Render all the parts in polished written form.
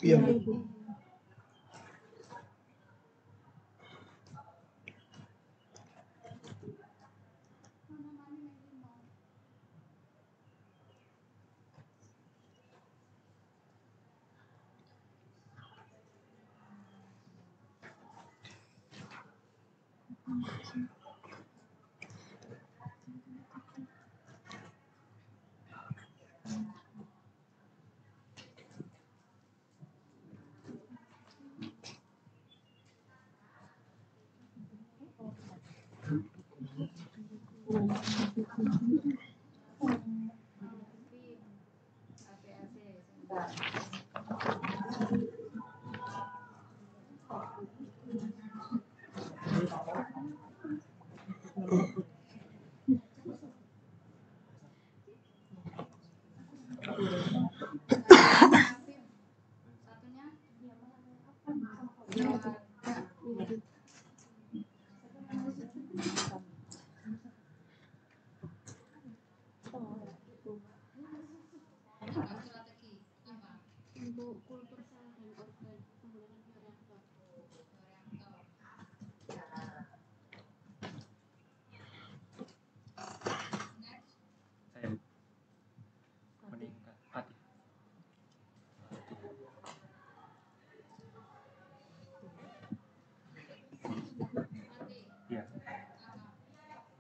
Iya.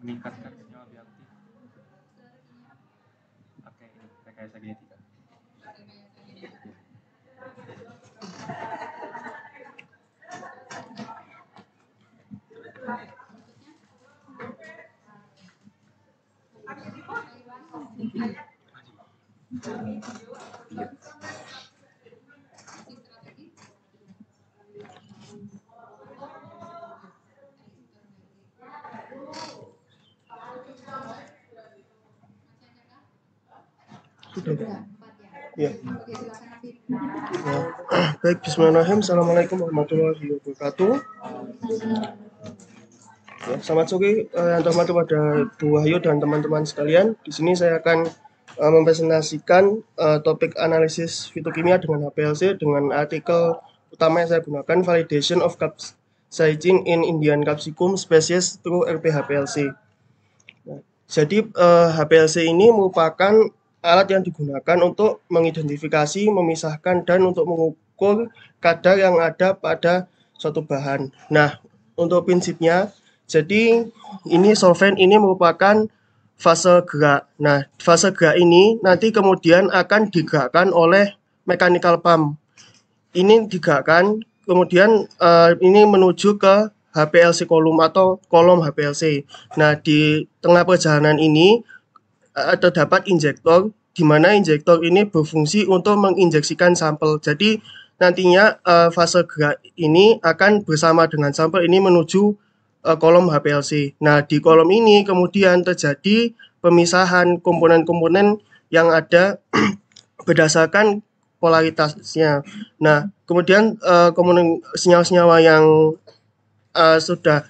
Meningkatkan senyawa bioaktif. Oke, ini rekayasa genetika. Sudah. Ya. Baik, bismillahirrahmanirrahim. Assalamualaikum warahmatullahi wabarakatuh. Ya, selamat sore yang terhormat kepada Bu Wahyu dan teman-teman sekalian. Di sini saya akan mempresentasikan topik analisis fitokimia dengan HPLC dengan artikel utama yang saya gunakan, Validation of Capsaicin in Indian Capsicum Species through RP-HPLC. Nah, jadi HPLC ini merupakan alat yang digunakan untuk mengidentifikasi, memisahkan, dan untuk mengukur kadar yang ada pada suatu bahan. Nah, untuk prinsipnya, jadi ini solvent ini merupakan fase gerak. Nah, fase gerak ini nanti kemudian akan digerakkan oleh mechanical pump. Ini digerakkan, kemudian ini menuju ke HPLC kolom atau kolom HPLC. Nah, di tengah perjalanan ini terdapat injektor, di mana injektor ini berfungsi untuk menginjeksikan sampel. Jadi nantinya fase gerak ini akan bersama dengan sampel ini menuju kolom HPLC. Nah, di kolom ini kemudian terjadi pemisahan komponen-komponen yang ada berdasarkan polaritasnya. Nah, kemudian komponen senyawa-senyawa yang sudah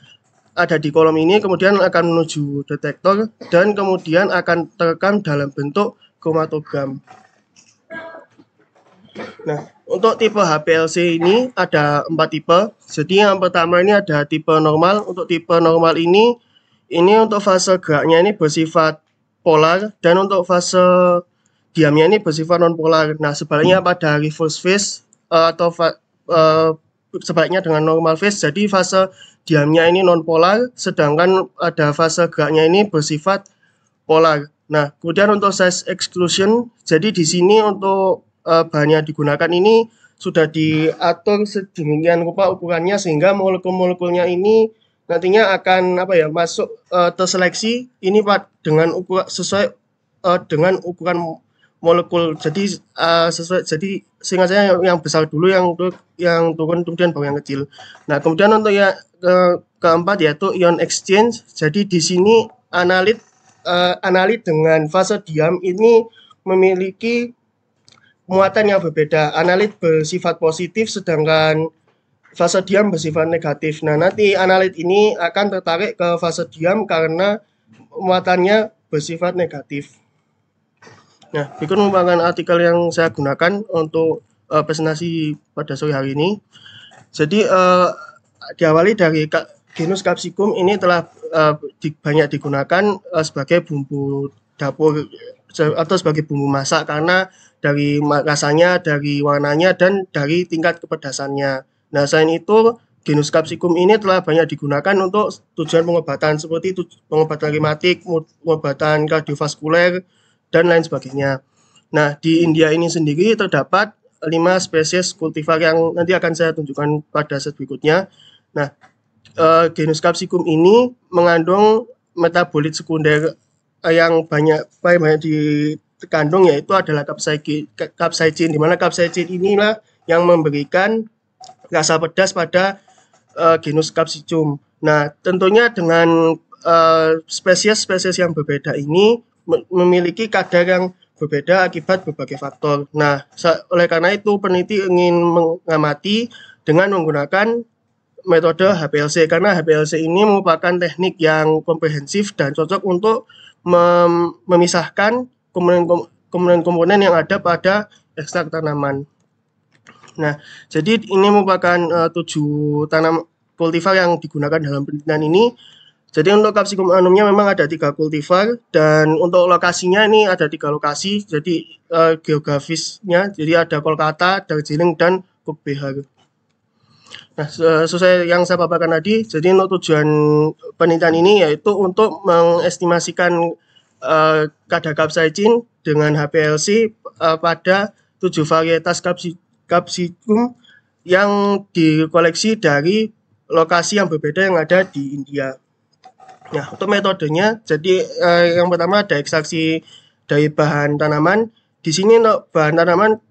ada di kolom ini kemudian akan menuju detektor dan kemudian akan terekam dalam bentuk kromatogram. Nah, untuk tipe HPLC ini ada 4 tipe. Jadi yang pertama ini ada tipe normal. Untuk tipe normal ini ini untuk fase geraknya ini bersifat polar dan untuk fase diamnya ini bersifat non polar. Nah, sebaliknya pada reverse phase atau sebaliknya dengan normal phase, jadi fase diamnya ini non polar, sedangkan ada fase geraknya ini bersifat polar. Nah, kemudian untuk size exclusion, jadi di sini untuk bahan yang digunakan ini sudah diatur sedemikian rupa ukurannya sehingga molekul-molekulnya ini nantinya akan masuk terseleksi ini dengan ukuran sesuai dengan ukuran molekul. Jadi seingat saya yang besar dulu, yang turun kemudian baru yang kecil. Nah, kemudian untuk yang keempat yaitu ion exchange. Jadi di sini analit dengan fase diam ini memiliki muatan yang berbeda. Analit bersifat positif sedangkan fase diam bersifat negatif. Nah, nanti analit ini akan tertarik ke fase diam karena muatannya bersifat negatif. Nah, berikut merupakan artikel yang saya gunakan untuk presentasi pada sore hari ini. Jadi diawali dari genus Capsicum ini telah banyak digunakan sebagai bumbu dapur atau sebagai bumbu masak karena dari rasanya, dari warnanya, dan dari tingkat kepedasannya. Nah, selain itu genus Capsicum ini telah banyak digunakan untuk tujuan pengobatan seperti pengobatan rematik, pengobatan kardiovaskuler, dan lain sebagainya. Nah, di India ini sendiri terdapat 5 spesies kultivar yang nanti akan saya tunjukkan pada slide berikutnya. Nah, genus Capsicum ini mengandung metabolit sekunder yang banyak dikandung, yaitu adalah capsaicin, di mana capsaicin inilah yang memberikan rasa pedas pada genus Capsicum. Nah, tentunya dengan spesies-spesies yang berbeda ini memiliki kadar yang berbeda akibat berbagai faktor. Nah, oleh karena itu peneliti ingin mengamati dengan menggunakan metode HPLC karena HPLC ini merupakan teknik yang komprehensif dan cocok untuk memisahkan komponen-komponen yang ada pada ekstrak tanaman. Nah, jadi ini merupakan 7 tanam kultivar yang digunakan dalam penelitian ini. Jadi untuk Capsicum annumnya memang ada 3 kultivar dan untuk lokasinya ini ada 3 lokasi. Jadi geografisnya jadi ada Kolkata, Darjeeling, dan Cookbehar. Nah, sesuai yang saya paparkan tadi, jadi untuk tujuan penelitian ini yaitu untuk mengestimasikan kadar capsaicin dengan HPLC pada 7 varietas Capsicum yang dikoleksi dari lokasi yang berbeda yang ada di India. Nah, untuk metodenya, jadi yang pertama ada ekstraksi dari bahan tanaman. Di sini untuk bahan tanaman,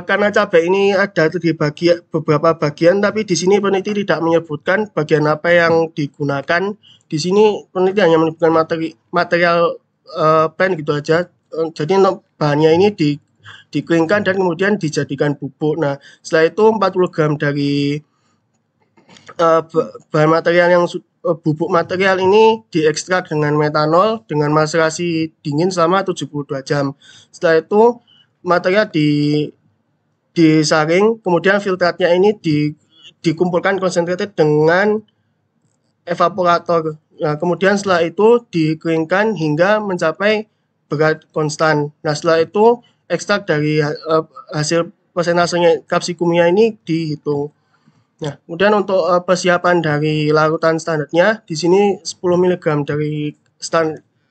karena cabai ini ada dibagi beberapa bagian, tapi di sini peneliti tidak menyebutkan bagian apa yang digunakan. Di sini peneliti hanya menyebutkan material plant gitu aja. Jadi untuk bahannya ini dikeringkan dan kemudian dijadikan bubuk. Nah, setelah itu 40 gram dari bahan material yang bubuk material ini diekstrak dengan metanol dengan maserasi dingin selama 72 jam. Setelah itu material disaring, kemudian filtratnya ini dikumpulkan concentrated dengan evaporator. Nah, kemudian setelah itu dikeringkan hingga mencapai berat konstan. Nah, setelah itu ekstrak dari hasil persentasenya Capsicumia ini dihitung. Nah, kemudian untuk persiapan dari larutan standarnya, di sini 10 mg dari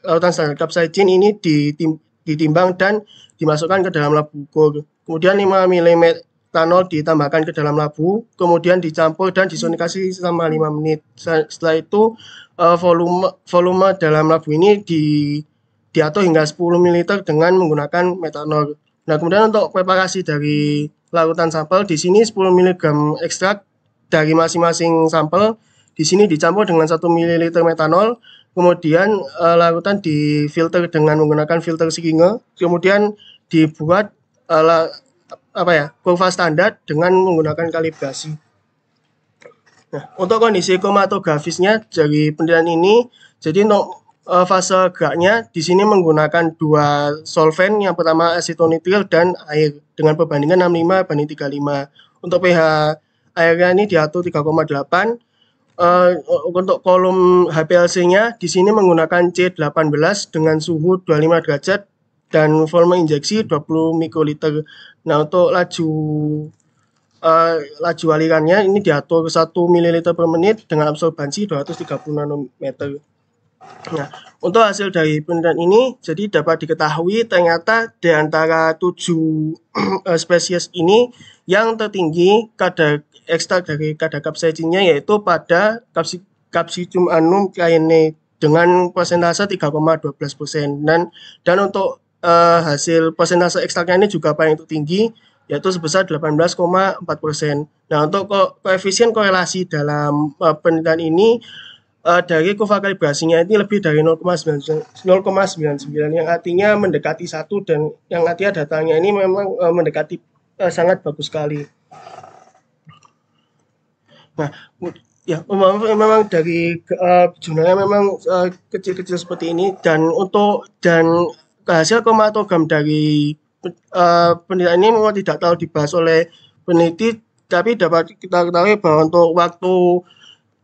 larutan standar capsaicin ini ditimbang dan dimasukkan ke dalam labu ukur. Kemudian 5 ml metanol ditambahkan ke dalam labu, kemudian dicampur dan disonikasi selama 5 menit. Setelah itu volume dalam labu ini diatur hingga 10 ml dengan menggunakan metanol. Nah, kemudian untuk preparasi dari larutan sampel, di sini 10 mg ekstrak dari masing-masing sampel di sini dicampur dengan 1 ml metanol, kemudian larutan difilter dengan menggunakan filter Singer, kemudian dibuat kurva standar dengan menggunakan kalibrasi. Nah, untuk kondisi kromatografisnya dari penelitian ini, jadi untuk fase geraknya di sini menggunakan 2 solvent, yang pertama asitonitril dan air dengan perbandingan 65 banding 35. Untuk pH airnya ini diatur 3,8, Untuk kolom HPLC-nya di sini menggunakan C18 dengan suhu 25 derajat dan volume injeksi 20 mikroliter. Nah, untuk laju alirannya ini diatur 1 ml per menit dengan absorbansi 230 nanometer. Nah, untuk hasil dari penelitian ini jadi dapat diketahui ternyata di antara 7 spesies ini yang tertinggi kadar ekstrak dari kadar kapsaicinnya yaitu pada Capsicum annum cayenne dengan persentase 3,12%, dan untuk hasil persentase ekstraknya ini juga paling tertinggi yaitu sebesar 18,4%. Nah, untuk koefisien korelasi dalam penelitian ini dari kurva kalibrasinya ini lebih dari 0,99 yang artinya mendekati 1, dan yang artinya datanya ini memang mendekati sangat bagus sekali. Nah, ya memang dari jumlahnya memang kecil-kecil seperti ini, dan hasil kromatogram dari penelitian ini memang tidak terlalu dibahas oleh peneliti, tapi dapat kita ketahui bahwa untuk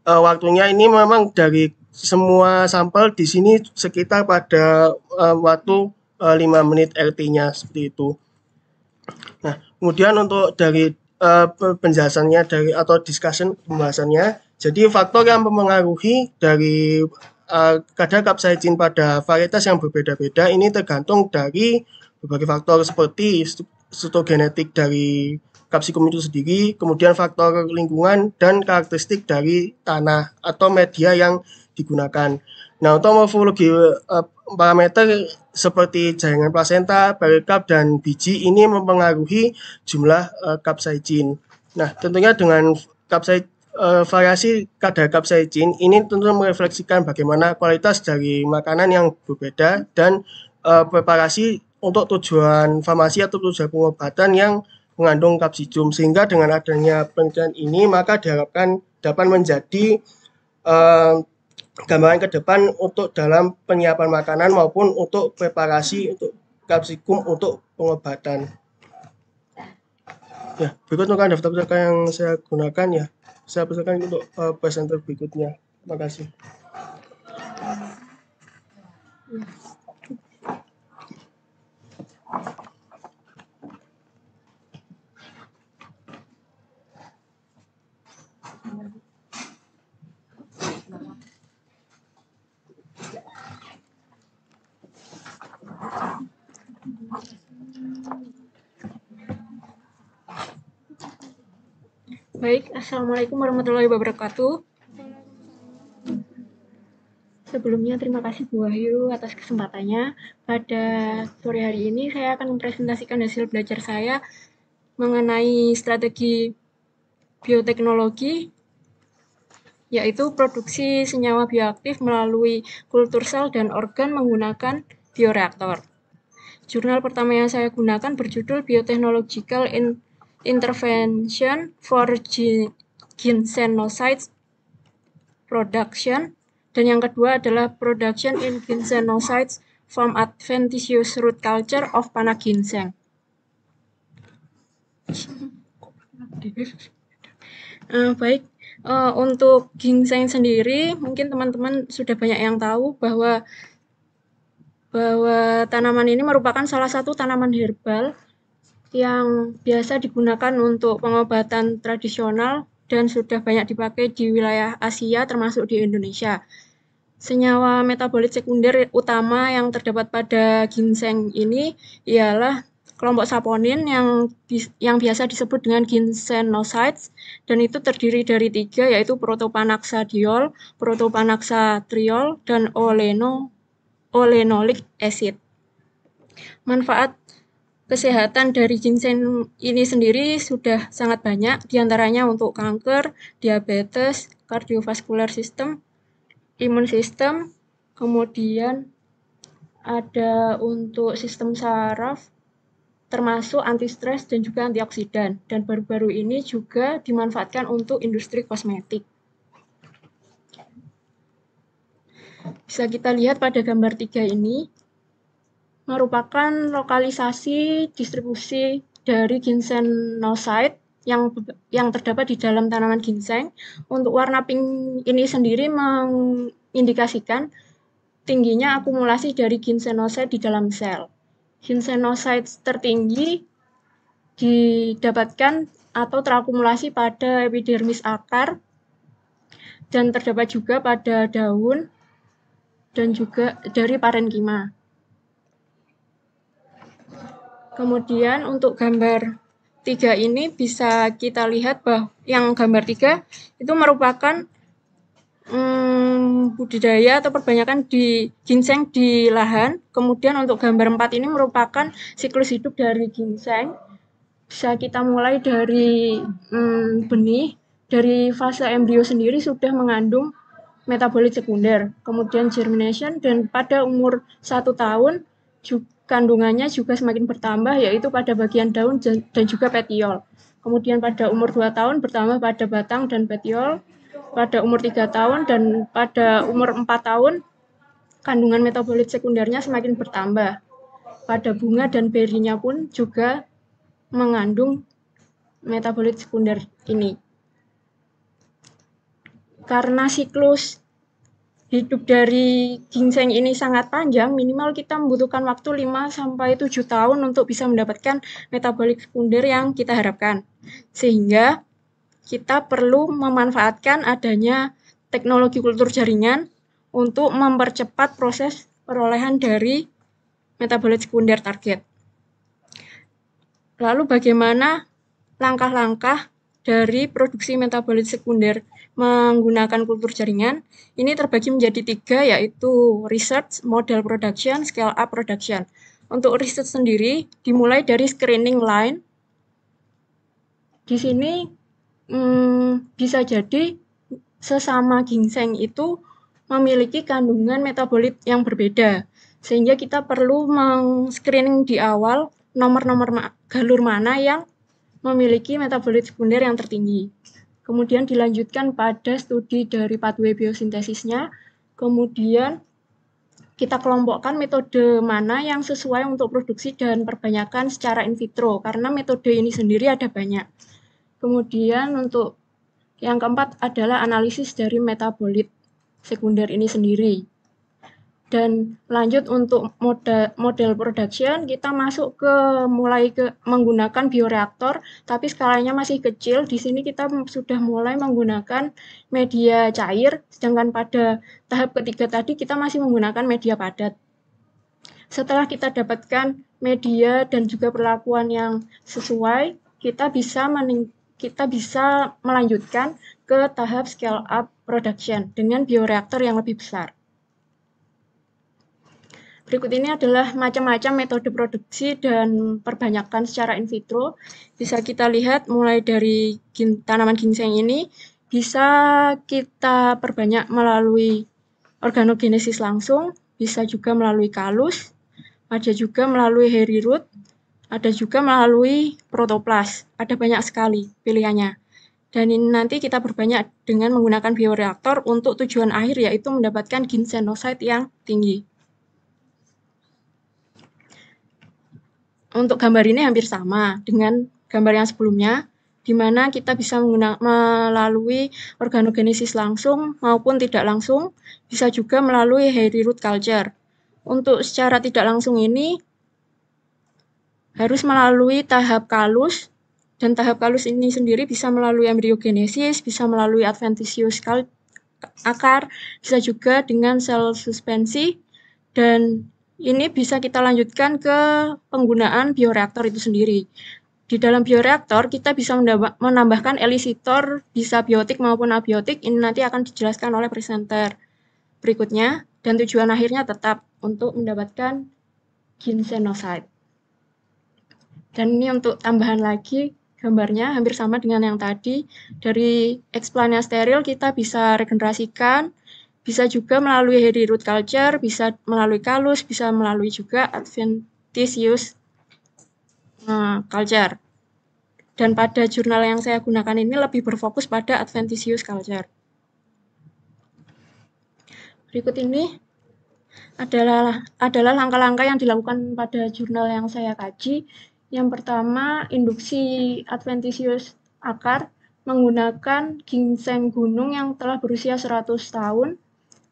waktunya ini memang dari semua sampel di sini sekitar pada waktu 5 menit RT-nya seperti itu. Nah, kemudian untuk dari penjelasannya atau discussion pembahasannya, jadi faktor yang mempengaruhi dari kadar kapsaicin pada varietas yang berbeda-beda ini tergantung dari berbagai faktor seperti struktur dari Capsicum itu sendiri, kemudian faktor lingkungan dan karakteristik dari tanah atau media yang digunakan. Nah, untuk morfologi parameter seperti jaringan plasenta, perikarp, dan biji ini mempengaruhi jumlah kapsaicin. Nah, tentunya dengan variasi kadar kapsaicin ini tentu merefleksikan bagaimana kualitas dari makanan yang berbeda dan preparasi untuk tujuan farmasi atau tujuan pengobatan yang mengandung Capsicum, sehingga dengan adanya penelitian ini maka diharapkan dapat menjadi gambaran ke depan untuk dalam penyiapan makanan maupun untuk preparasi untuk Capsicum untuk pengobatan. Ya, berikut merupakan daftar yang saya gunakan ya. Saya persilakan untuk presenter berikutnya. Terima kasih. Baik, Assalamualaikum warahmatullahi wabarakatuh. Sebelumnya terima kasih Bu Wahyu atas kesempatannya. Pada sore hari ini saya akan mempresentasikan hasil belajar saya mengenai strategi bioteknologi, yaitu produksi senyawa bioaktif melalui kultur sel dan organ menggunakan bioreaktor. Jurnal pertama yang saya gunakan berjudul Biotechnological Intervention for Ginsenosides Production, dan yang kedua adalah Production in Ginsenosides from Adventitious Root Culture of Panna Ginseng. Baik, untuk ginseng sendiri mungkin teman-teman sudah banyak yang tahu bahwa tanaman ini merupakan salah satu tanaman herbal yang biasa digunakan untuk pengobatan tradisional dan sudah banyak dipakai di wilayah Asia termasuk di Indonesia. Senyawa metabolit sekunder utama yang terdapat pada ginseng ini ialah kelompok saponin yang biasa disebut dengan ginsenosides, dan itu terdiri dari 3, yaitu protopanaxadiol, protopanaxatriol, dan olenolic acid. Manfaat kesehatan dari ginseng ini sendiri sudah sangat banyak, diantaranya untuk kanker, diabetes, kardiovaskular sistem, imun sistem, kemudian ada untuk sistem saraf, termasuk anti-stres dan juga antioksidan, dan baru-baru ini juga dimanfaatkan untuk industri kosmetik. Bisa kita lihat pada gambar 3 ini, merupakan lokalisasi distribusi dari ginsenoside yang terdapat di dalam tanaman ginseng. Untuk warna pink ini sendiri mengindikasikan tingginya akumulasi dari ginsenoside di dalam sel. Ginsenoside tertinggi didapatkan atau terakumulasi pada epidermis akar dan terdapat juga pada daun dan juga dari parenkima. Kemudian untuk gambar 3 ini bisa kita lihat bahwa yang gambar 3 itu merupakan budidaya atau perbanyakan di ginseng di lahan. Kemudian untuk gambar 4 ini merupakan siklus hidup dari ginseng. Bisa kita mulai dari benih, dari fase embrio sendiri sudah mengandung metabolit sekunder, kemudian germination, dan pada umur 1 tahun kandungannya juga semakin bertambah, yaitu pada bagian daun dan juga petiol. Kemudian pada umur 2 tahun bertambah pada batang dan petiol, pada umur 3 tahun dan pada umur 4 tahun kandungan metabolit sekundernya semakin bertambah. Pada bunga dan berinya pun juga mengandung metabolit sekunder ini. Karena siklus hidup dari ginseng ini sangat panjang, minimal kita membutuhkan waktu 5-7 tahun untuk bisa mendapatkan metabolit sekunder yang kita harapkan. Sehingga kita perlu memanfaatkan adanya teknologi kultur jaringan untuk mempercepat proses perolehan dari metabolit sekunder target. Lalu bagaimana langkah-langkah dari produksi metabolit sekunder menggunakan kultur jaringan? Ini terbagi menjadi 3, yaitu research, model production, scale up production. Untuk research sendiri dimulai dari screening line. Di sini bisa jadi sesama ginseng itu memiliki kandungan metabolit yang berbeda, sehingga kita perlu meng-screening di awal nomor-nomor galur mana yang memiliki metabolit sekunder yang tertinggi. Kemudian dilanjutkan pada studi dari pathway biosintesisnya, kemudian kita kelompokkan metode mana yang sesuai untuk produksi dan perbanyakan secara in vitro, karena metode ini sendiri ada banyak. Kemudian untuk yang keempat adalah analisis dari metabolit sekunder ini sendiri. Dan lanjut untuk model production, kita masuk mulai ke menggunakan bioreaktor, tapi skalanya masih kecil. Di sini kita sudah mulai menggunakan media cair, sedangkan pada tahap ketiga tadi kita masih menggunakan media padat. Setelah kita dapatkan media dan juga perlakuan yang sesuai, kita bisa melanjutkan ke tahap scale up production dengan bioreaktor yang lebih besar. Berikut ini adalah macam-macam metode produksi dan perbanyakan secara in vitro. Bisa kita lihat mulai dari tanaman ginseng ini bisa kita perbanyak melalui organogenesis langsung, bisa juga melalui kalus, ada juga melalui hairy root, ada juga melalui protoplas. Ada banyak sekali pilihannya. Dan ini nanti kita perbanyak dengan menggunakan bioreaktor untuk tujuan akhir, yaitu mendapatkan ginsenoside yang tinggi. Untuk gambar ini hampir sama dengan gambar yang sebelumnya, di mana kita bisa melalui organogenesis langsung maupun tidak langsung, bisa juga melalui hairy root culture. Untuk secara tidak langsung ini harus melalui tahap kalus, dan tahap kalus ini sendiri bisa melalui embryogenesis, bisa melalui adventitious akar, bisa juga dengan sel suspensi, dan ini bisa kita lanjutkan ke penggunaan bioreaktor itu sendiri. Di dalam bioreaktor kita bisa menambahkan elicitor, bisa biotik maupun abiotik. Ini nanti akan dijelaskan oleh presenter berikutnya, dan tujuan akhirnya tetap untuk mendapatkan ginsenoside. Dan ini untuk tambahan lagi, gambarnya hampir sama dengan yang tadi. Dari explania steril kita bisa regenerasikan, bisa juga melalui hairy root culture, bisa melalui kalus, bisa melalui juga adventitious culture. Dan pada jurnal yang saya gunakan ini lebih berfokus pada adventitious culture. Berikut ini adalah langkah-langkah yang dilakukan pada jurnal yang saya kaji. Yang pertama, induksi adventitious akar menggunakan ginseng gunung yang telah berusia 100 tahun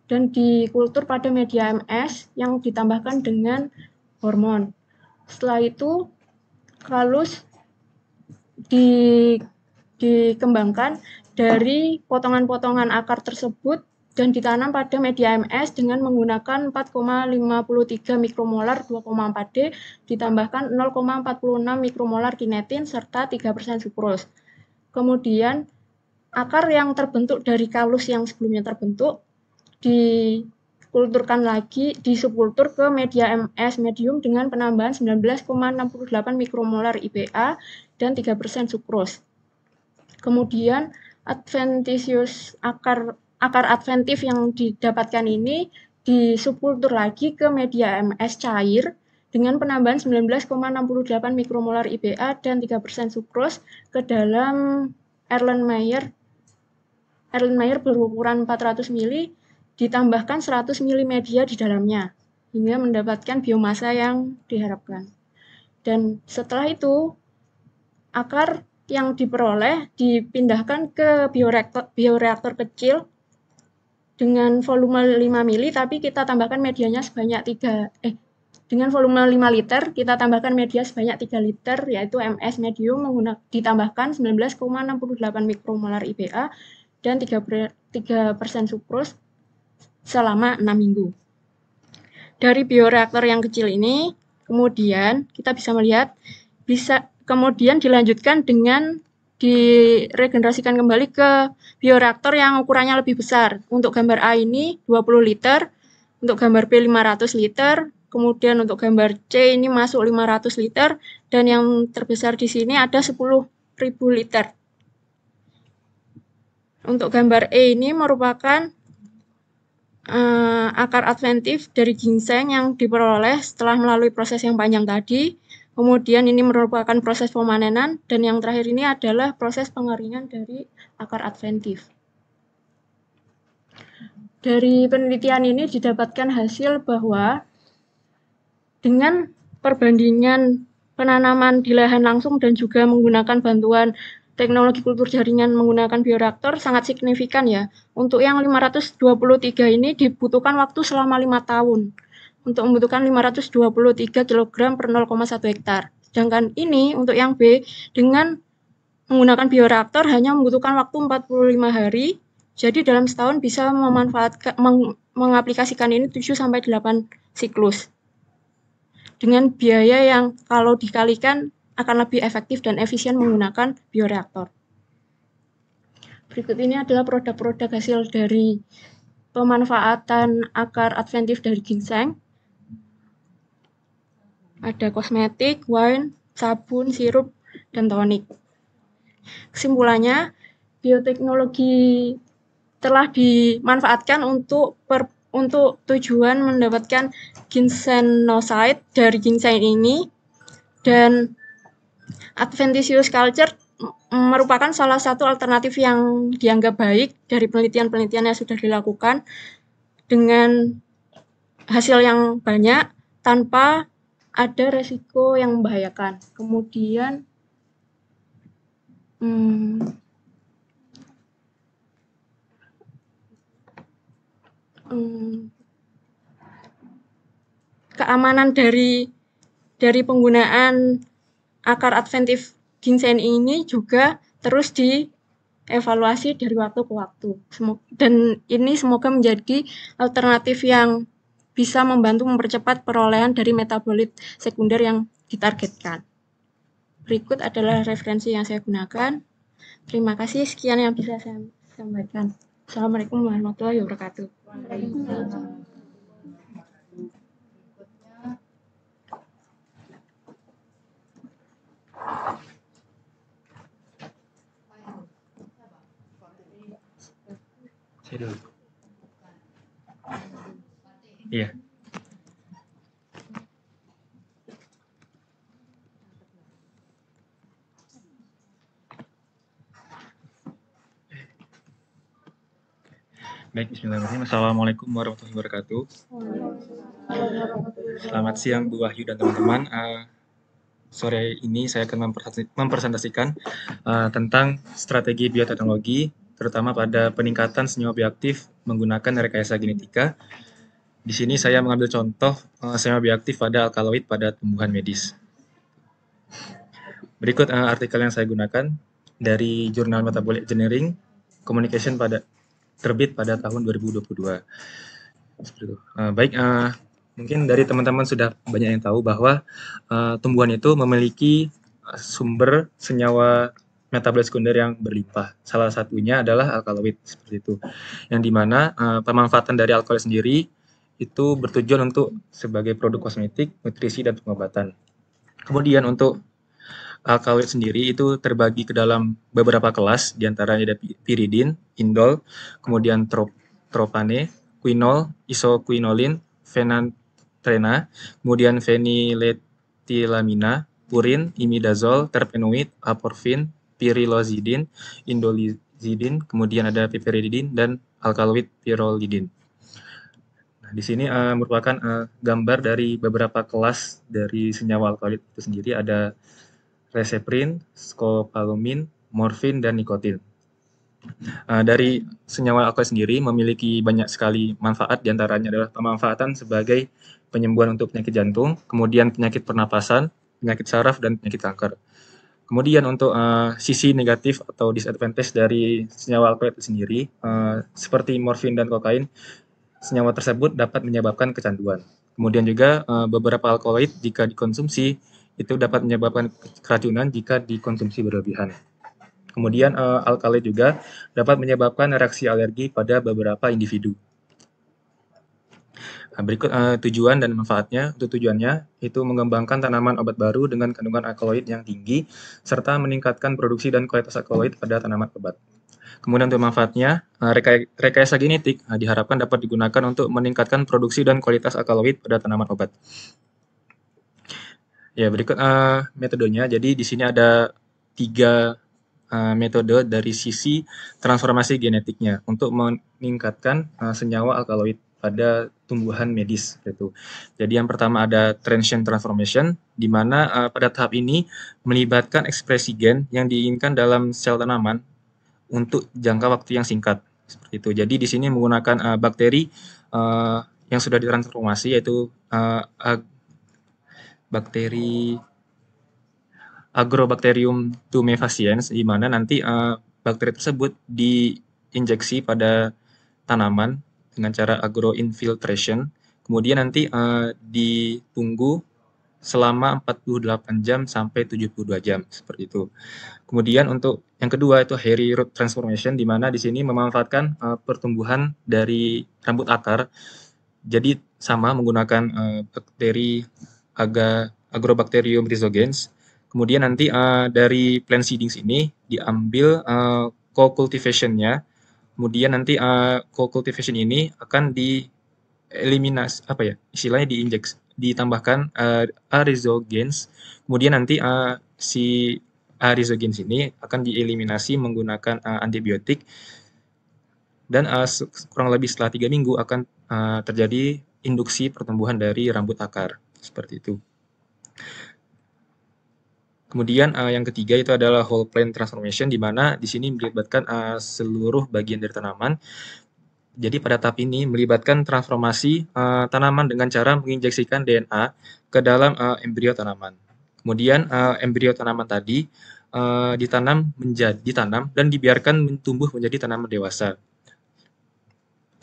dan dikultur pada media MS yang ditambahkan dengan hormon. Setelah itu, kalus dikembangkan dari potongan-potongan akar tersebut dan ditanam pada media MS dengan menggunakan 4,53 mikromolar 2,4D ditambahkan 0,46 mikromolar kinetin serta 3% sukros. Kemudian akar yang terbentuk dari kalus yang sebelumnya terbentuk dikulturkan lagi, disubkultur ke media MS medium dengan penambahan 19,68 mikromolar IPA dan 3% sukros. Kemudian adventitious akar adventif yang didapatkan ini disubkultur lagi ke media MS cair dengan penambahan 19,68 mikromolar IPA dan 3% sukros ke dalam Erlenmeyer berukuran 400 ml ditambahkan 100 ml media di dalamnya hingga mendapatkan biomasa yang diharapkan. Dan setelah itu akar yang diperoleh dipindahkan ke bioreaktor kecil dengan volume 5 mili, tapi kita tambahkan medianya sebanyak dengan volume 5 liter, kita tambahkan media sebanyak 3 liter, yaitu MS medium ditambahkan 19,68 mikromolar IPA dan 3% sukros selama 6 minggu. Dari bioreaktor yang kecil ini, kemudian kita bisa melihat, kemudian dilanjutkan dengan diregenerasikan kembali ke bioreaktor yang ukurannya lebih besar. Untuk gambar A ini 20 liter, untuk gambar B 500 liter, kemudian untuk gambar C ini masuk 500 liter, dan yang terbesar di sini ada 10.000 liter. Untuk gambar E ini merupakan akar adventif dari ginseng yang diperoleh setelah melalui proses yang panjang tadi. Kemudian ini merupakan proses pemanenan, dan yang terakhir ini adalah proses pengeringan dari akar adventif. Dari penelitian ini didapatkan hasil bahwa dengan perbandingan penanaman di lahan langsung dan juga menggunakan bantuan teknologi kultur jaringan menggunakan bioreaktor sangat signifikan ya. Untuk yang 523 ini dibutuhkan waktu selama 5 tahun. Untuk membutuhkan 523 kg per 0,1 hektar. Sedangkan ini untuk yang B dengan menggunakan bioreaktor hanya membutuhkan waktu 45 hari. Jadi dalam setahun bisa mengaplikasikan ini 7-8 siklus. Dengan biaya yang kalau dikalikan akan lebih efektif dan efisien menggunakan bioreaktor. Berikut ini adalah produk-produk hasil dari pemanfaatan akar adventif dari ginseng. Ada kosmetik, wine, sabun, sirup, dan tonik. Kesimpulannya, bioteknologi telah dimanfaatkan untuk tujuan mendapatkan ginsenoside dari ginseng ini, dan adventitious culture merupakan salah satu alternatif yang dianggap baik dari penelitian-penelitian yang sudah dilakukan dengan hasil yang banyak tanpa ada resiko yang membahayakan. Kemudian keamanan dari penggunaan akar adventif ginseng ini juga terus dievaluasi dari waktu ke waktu. Dan ini semoga menjadi alternatif yang bisa membantu mempercepat perolehan dari metabolit sekunder yang ditargetkan. Berikut adalah referensi yang saya gunakan. Terima kasih, sekian yang bisa saya sampaikan. Assalamualaikum warahmatullahi wabarakatuh. Saya dulu. Iya. Baik, bismillahirrahmanirrahim. Assalamualaikum warahmatullahi wabarakatuh. Selamat siang Bu Wahyu dan teman-teman. sore ini saya akan mempresentasikan tentang strategi bioteknologi, terutama pada peningkatan senyawa bioaktif menggunakan rekayasa genetika. Di sini saya mengambil contoh senyawa bioaktif pada alkaloid pada tumbuhan medis. Berikut artikel yang saya gunakan dari jurnal Metabolic Engineering Communication terbit pada tahun 2022. Baik, mungkin dari teman-teman sudah banyak yang tahu bahwa tumbuhan itu memiliki sumber senyawa metabolit sekunder yang berlimpah. Salah satunya adalah alkaloid, seperti itu. Yang dimana pemanfaatan dari alkaloid sendiri itu bertujuan untuk sebagai produk kosmetik, nutrisi, dan pengobatan. Kemudian untuk alkaloid sendiri itu terbagi ke dalam beberapa kelas, diantaranya ada piridin, indol, kemudian tropane, quinol, isoquinolin, phenantrena, kemudian feniletilamina, purin, imidazol, terpenoid, aporfin, pirilozidin, indolizidin, kemudian ada piperidin dan alkaloid pyrrolidin. Nah, di sini merupakan gambar dari beberapa kelas dari senyawa alkaloid itu sendiri, ada reseprin, skopalamin, morfin, dan nikotin. Dari senyawa alkaloid sendiri memiliki banyak sekali manfaat, diantaranya adalah pemanfaatan sebagai penyembuhan untuk penyakit jantung, kemudian penyakit pernapasan, penyakit saraf, dan penyakit kanker. Kemudian untuk sisi negatif atau disadvantage dari senyawa alkaloid itu sendiri, seperti morfin dan kokain, senyawa tersebut dapat menyebabkan kecanduan. Kemudian juga beberapa alkaloid jika dikonsumsi itu dapat menyebabkan keracunan jika dikonsumsi berlebihan. Kemudian alkaloid juga dapat menyebabkan reaksi alergi pada beberapa individu. Nah, berikut tujuan dan manfaatnya. Untuk tujuannya itu mengembangkan tanaman obat baru dengan kandungan alkaloid yang tinggi serta meningkatkan produksi dan kualitas alkaloid pada tanaman obat. Kemudian untuk manfaatnya, rekayasa genetik diharapkan dapat digunakan untuk meningkatkan produksi dan kualitas alkaloid pada tanaman obat. Ya, berikut metodenya. Jadi di sini ada 3 metode dari sisi transformasi genetiknya untuk meningkatkan senyawa alkaloid pada tumbuhan medis. Gitu. Jadi yang pertama ada transient transformation, di mana pada tahap ini melibatkan ekspresi gen yang diinginkan dalam sel tanaman untuk jangka waktu yang singkat. Seperti itu. Jadi di sini menggunakan bakteri yang sudah ditransformasi, yaitu bakteri Agrobacterium tumefaciens, di mana nanti bakteri tersebut diinjeksi pada tanaman dengan cara agroinfiltration, kemudian nanti ditunggu selama 48 jam sampai 72 jam, seperti itu. Kemudian untuk yang kedua itu hairy root transformation, di mana di sini memanfaatkan pertumbuhan dari rambut akar, jadi sama menggunakan bakteri Agrobacterium rhizogens. Kemudian nanti dari plant seedings ini diambil co-cultivation-nya. Kemudian nanti co-cultivation ini akan dieliminasi, istilahnya ditambahkan rhizogens. Kemudian nanti si rhizogens ini akan dieliminasi menggunakan antibiotik. Dan kurang lebih setelah 3 minggu akan terjadi induksi pertumbuhan dari rambut akar. Seperti itu. Kemudian yang ketiga itu adalah whole plant transformation, di mana di sini melibatkan seluruh bagian dari tanaman. Jadi pada tahap ini melibatkan transformasi tanaman dengan cara menginjeksikan DNA ke dalam embrio tanaman. Kemudian embrio tanaman tadi ditanam dan dibiarkan tumbuh menjadi tanaman dewasa.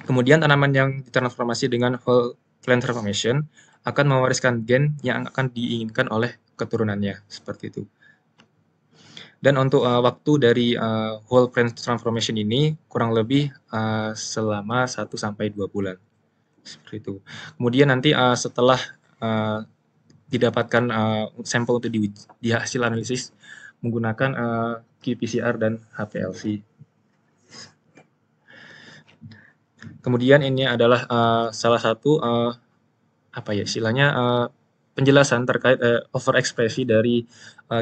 Kemudian tanaman yang ditransformasi dengan whole plant transformation akan mewariskan gen yang akan diinginkan oleh keturunannya, seperti itu. Dan untuk waktu dari whole plant transformation ini kurang lebih selama 1-2 bulan, seperti itu. Kemudian nanti setelah didapatkan sampel untuk di hasil analisis menggunakan qPCR dan HPLC. Kemudian ini adalah salah satu istilahnya penjelasan terkait overekspresi dari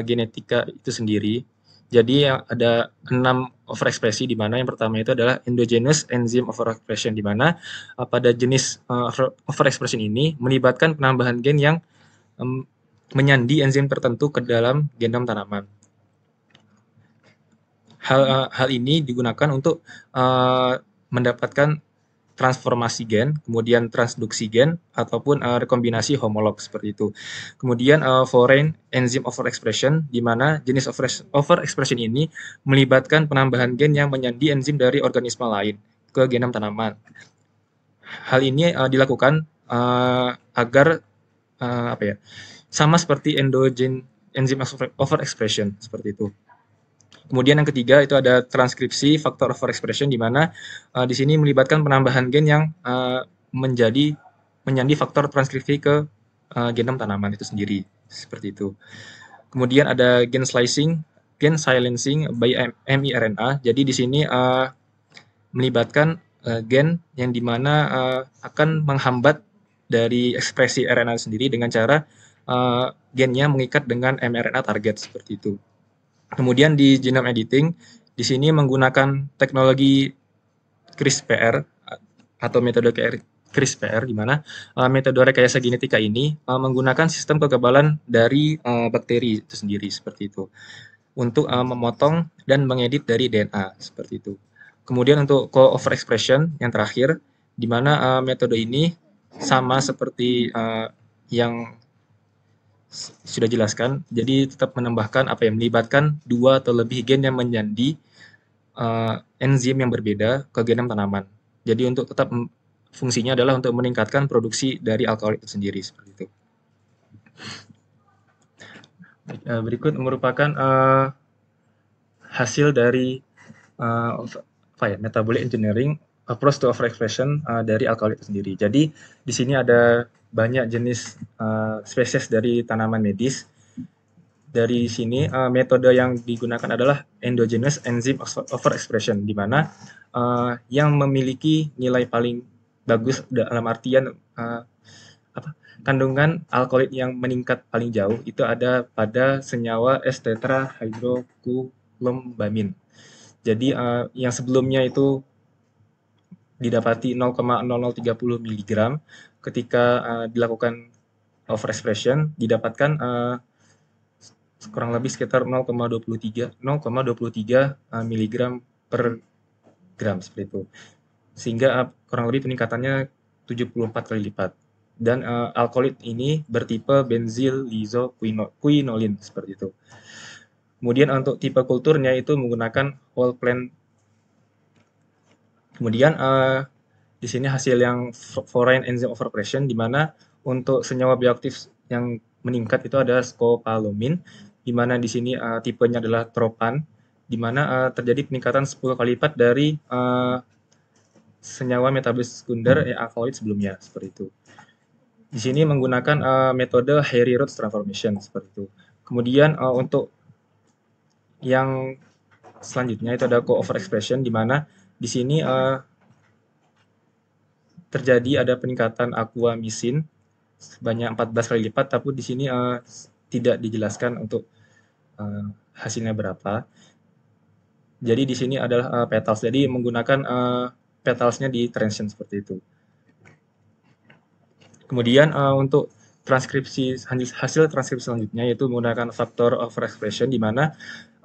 genetika itu sendiri. Jadi ada 6 overekspresi, di mana yang pertama itu adalah endogenous enzyme overexpression, di mana pada jenis overexpression ini melibatkan penambahan gen yang menyandi enzim tertentu ke dalam genom tanaman. Hal ini digunakan untuk mendapatkan transformasi gen, kemudian transduksi gen, ataupun rekombinasi homolog seperti itu. Kemudian foreign enzyme overexpression, di mana jenis overexpression ini melibatkan penambahan gen yang menyandi enzim dari organisme lain ke genom tanaman. Hal ini dilakukan agar sama seperti endogen enzyme overexpression seperti itu. Kemudian yang ketiga itu ada transkripsi faktor overexpression, di mana di sini melibatkan penambahan gen yang menyandi faktor transkripsi ke genom tanaman itu sendiri seperti itu. Kemudian ada gen silencing by miRNA. Jadi di sini melibatkan gen yang dimana akan menghambat dari ekspresi RNA sendiri dengan cara gennya mengikat dengan mRNA target seperti itu. Kemudian di genome editing, di sini menggunakan teknologi CRISPR atau metode CRISPR, di mana metode rekayasa genetika ini menggunakan sistem kekebalan dari bakteri itu sendiri seperti itu untuk memotong dan mengedit dari DNA seperti itu. Kemudian untuk co-overexpression yang terakhir, di mana metode ini sama seperti yang sudah jelaskan, jadi tetap menambahkan melibatkan 2 atau lebih gen yang menyandi enzim yang berbeda ke genom tanaman. Jadi untuk tetap fungsinya adalah untuk meningkatkan produksi dari alkaloid itu sendiri seperti itu. Berikut merupakan hasil dari metabolic engineering approach to overexpression dari alkaloid itu sendiri. Jadi di sini ada banyak jenis spesies dari tanaman medis. Dari sini metode yang digunakan adalah endogenous enzyme overexpression, di mana yang memiliki nilai paling bagus dalam artian kandungan alkaloid yang meningkat paling jauh itu ada pada senyawa S-tetrahydrokulombamine. Jadi yang sebelumnya itu didapati 0,0030 mg, ketika dilakukan overexpression didapatkan kurang lebih sekitar 0,23 mg per gram seperti itu. Sehingga kurang lebih peningkatannya 74 kali lipat. Dan alkaloid ini bertipe benzyl lisoquinolin seperti itu. Kemudian untuk tipe kulturnya itu menggunakan whole plant. Kemudian di sini hasil yang foreign enzyme overexpression, di mana untuk senyawa bioaktif yang meningkat itu ada scopolamine, di mana di sini tipenya adalah tropan, di mana terjadi peningkatan 10 kali lipat dari senyawa metabolis sekunder alkaloid sebelumnya seperti itu. Di sini menggunakan metode Harry-Rhodes transformation seperti itu. Kemudian untuk yang selanjutnya itu ada co-overexpression, di mana di sini terjadi ada peningkatan aquamisin sebanyak 14 kali lipat, tapi di sini tidak dijelaskan untuk hasilnya berapa. Jadi di sini adalah petals, jadi menggunakan petalsnya di transition seperti itu. Kemudian untuk hasil transkripsi selanjutnya yaitu menggunakan faktor overexpression, di mana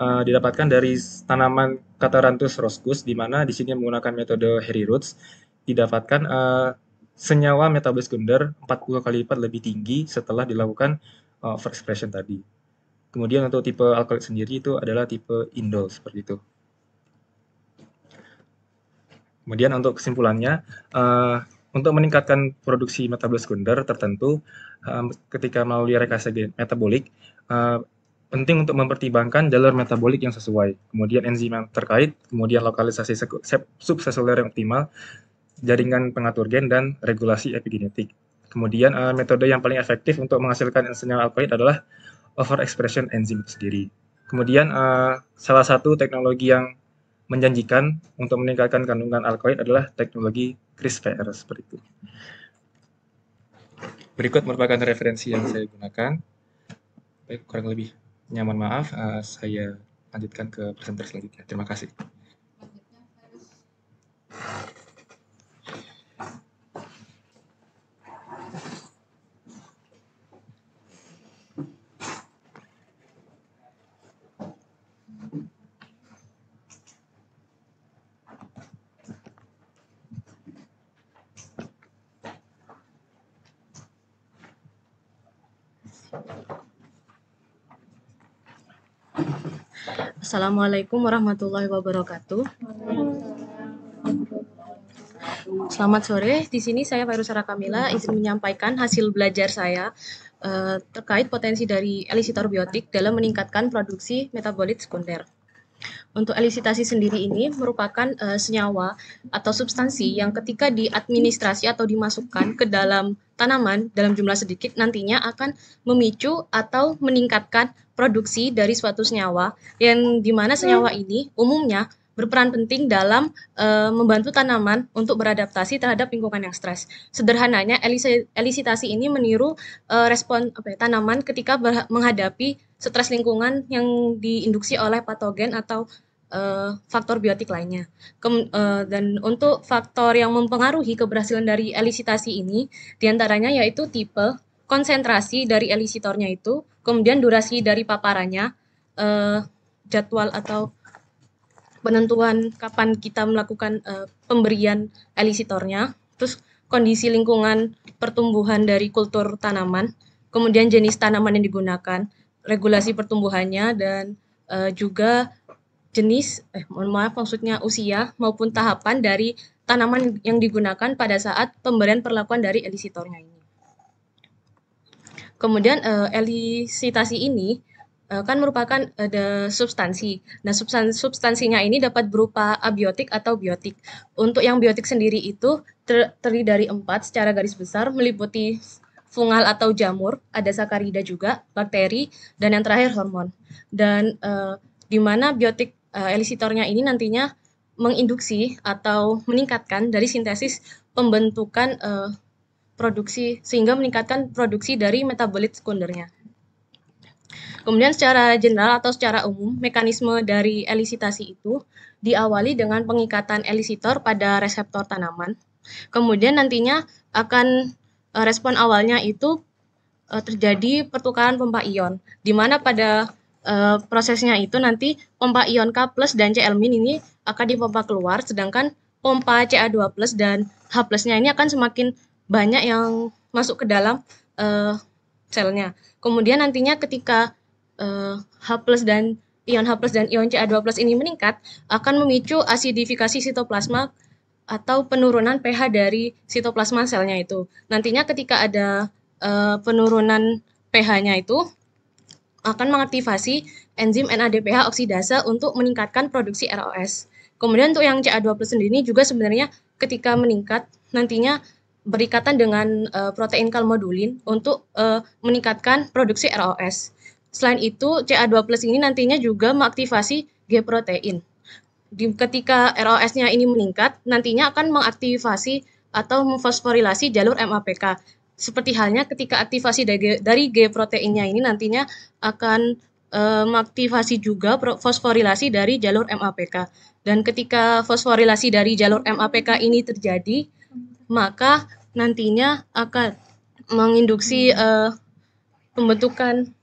didapatkan dari tanaman Catharanthus roscus, di mana di sini menggunakan metode Harry-Rhodes didapatkan senyawa metabolis sekunder 40 kali lipat lebih tinggi setelah dilakukan overexpression tadi. Kemudian untuk tipe alkaloid sendiri itu adalah tipe indol seperti itu. Kemudian untuk kesimpulannya, untuk meningkatkan produksi metabolis sekunder tertentu ketika melalui rekayasa metabolik, penting untuk mempertimbangkan jalur metabolik yang sesuai, kemudian enzim yang terkait, kemudian lokalisasi subseluler yang optimal, jaringan pengatur gen, dan regulasi epigenetik. Kemudian metode yang paling efektif untuk menghasilkan senyawa alkaloid adalah overexpression enzim itu sendiri. Kemudian salah satu teknologi yang menjanjikan untuk meningkatkan kandungan alkaloid adalah teknologi CRISPR seperti itu. Berikut merupakan referensi yang saya gunakan. Baik, kurang lebih nyaman maaf, saya lanjutkan ke presenter selanjutnya. Terima kasih. Assalamualaikum warahmatullahi wabarakatuh. Selamat sore. Di sini saya Fairuzara Kamila izin menyampaikan hasil belajar saya terkait potensi dari elisitor biotik dalam meningkatkan produksi metabolit sekunder. Untuk elisitasi sendiri ini merupakan senyawa atau substansi yang ketika diadministrasi atau dimasukkan ke dalam tanaman dalam jumlah sedikit nantinya akan memicu atau meningkatkan produksi dari suatu senyawa yang dimana senyawa ini umumnya berperan penting dalam membantu tanaman untuk beradaptasi terhadap lingkungan yang stres. Sederhananya, elisitasi ini meniru respon tanaman ketika menghadapi stres lingkungan yang diinduksi oleh patogen atau faktor biotik lainnya. Dan untuk faktor yang mempengaruhi keberhasilan dari elisitasi ini, diantaranya yaitu tipe, konsentrasi dari elisitornya itu, kemudian durasi dari paparannya, jadwal atau penentuan kapan kita melakukan pemberian elisitornya, terus kondisi lingkungan pertumbuhan dari kultur tanaman, kemudian jenis tanaman yang digunakan, regulasi pertumbuhannya, dan juga jenis, maksudnya usia maupun tahapan dari tanaman yang digunakan pada saat pemberian perlakuan dari elisitornya ini. Kemudian elisitasi ini kan merupakan ada substansi. Nah, substansinya ini dapat berupa abiotik atau biotik. Untuk yang biotik sendiri itu terdiri dari 4 secara garis besar, meliputi fungal atau jamur, ada sakarida juga, bakteri, dan yang terakhir hormon. Dan di mana biotik elisitornya ini nantinya menginduksi atau meningkatkan dari sintesis pembentukan produksi sehingga meningkatkan produksi dari metabolit sekundernya. Kemudian secara general atau secara umum, mekanisme dari elisitasi itu diawali dengan pengikatan elisitor pada reseptor tanaman. Kemudian nantinya akan respon awalnya itu terjadi pertukaran pompa ion, di mana pada prosesnya itu nanti pompa ion K+ dan Cl- ini akan dipompa keluar, sedangkan pompa Ca2+ dan H+-nya ini akan semakin banyak yang masuk ke dalam selnya. Kemudian nantinya ketika H+ dan ion H+ dan ion Ca2+ ini meningkat, akan memicu asidifikasi sitoplasma atau penurunan pH dari sitoplasma selnya itu. Nantinya ketika ada penurunan pH-nya itu akan mengaktifasi enzim NADPH oksidase untuk meningkatkan produksi ROS. Kemudian untuk yang Ca2+ sendiri juga sebenarnya ketika meningkat nantinya berikatan dengan protein kalmodulin untuk meningkatkan produksi ROS. Selain itu, Ca2+ ini nantinya juga mengaktifasi G protein. Ketika ROS-nya ini meningkat, nantinya akan mengaktifasi atau memfosforilasi jalur MAPK. Seperti halnya ketika aktivasi dari G proteinnya ini nantinya akan mengaktifasi juga fosforilasi dari jalur MAPK. Dan ketika fosforilasi dari jalur MAPK ini terjadi, maka nantinya akan menginduksi pembentukan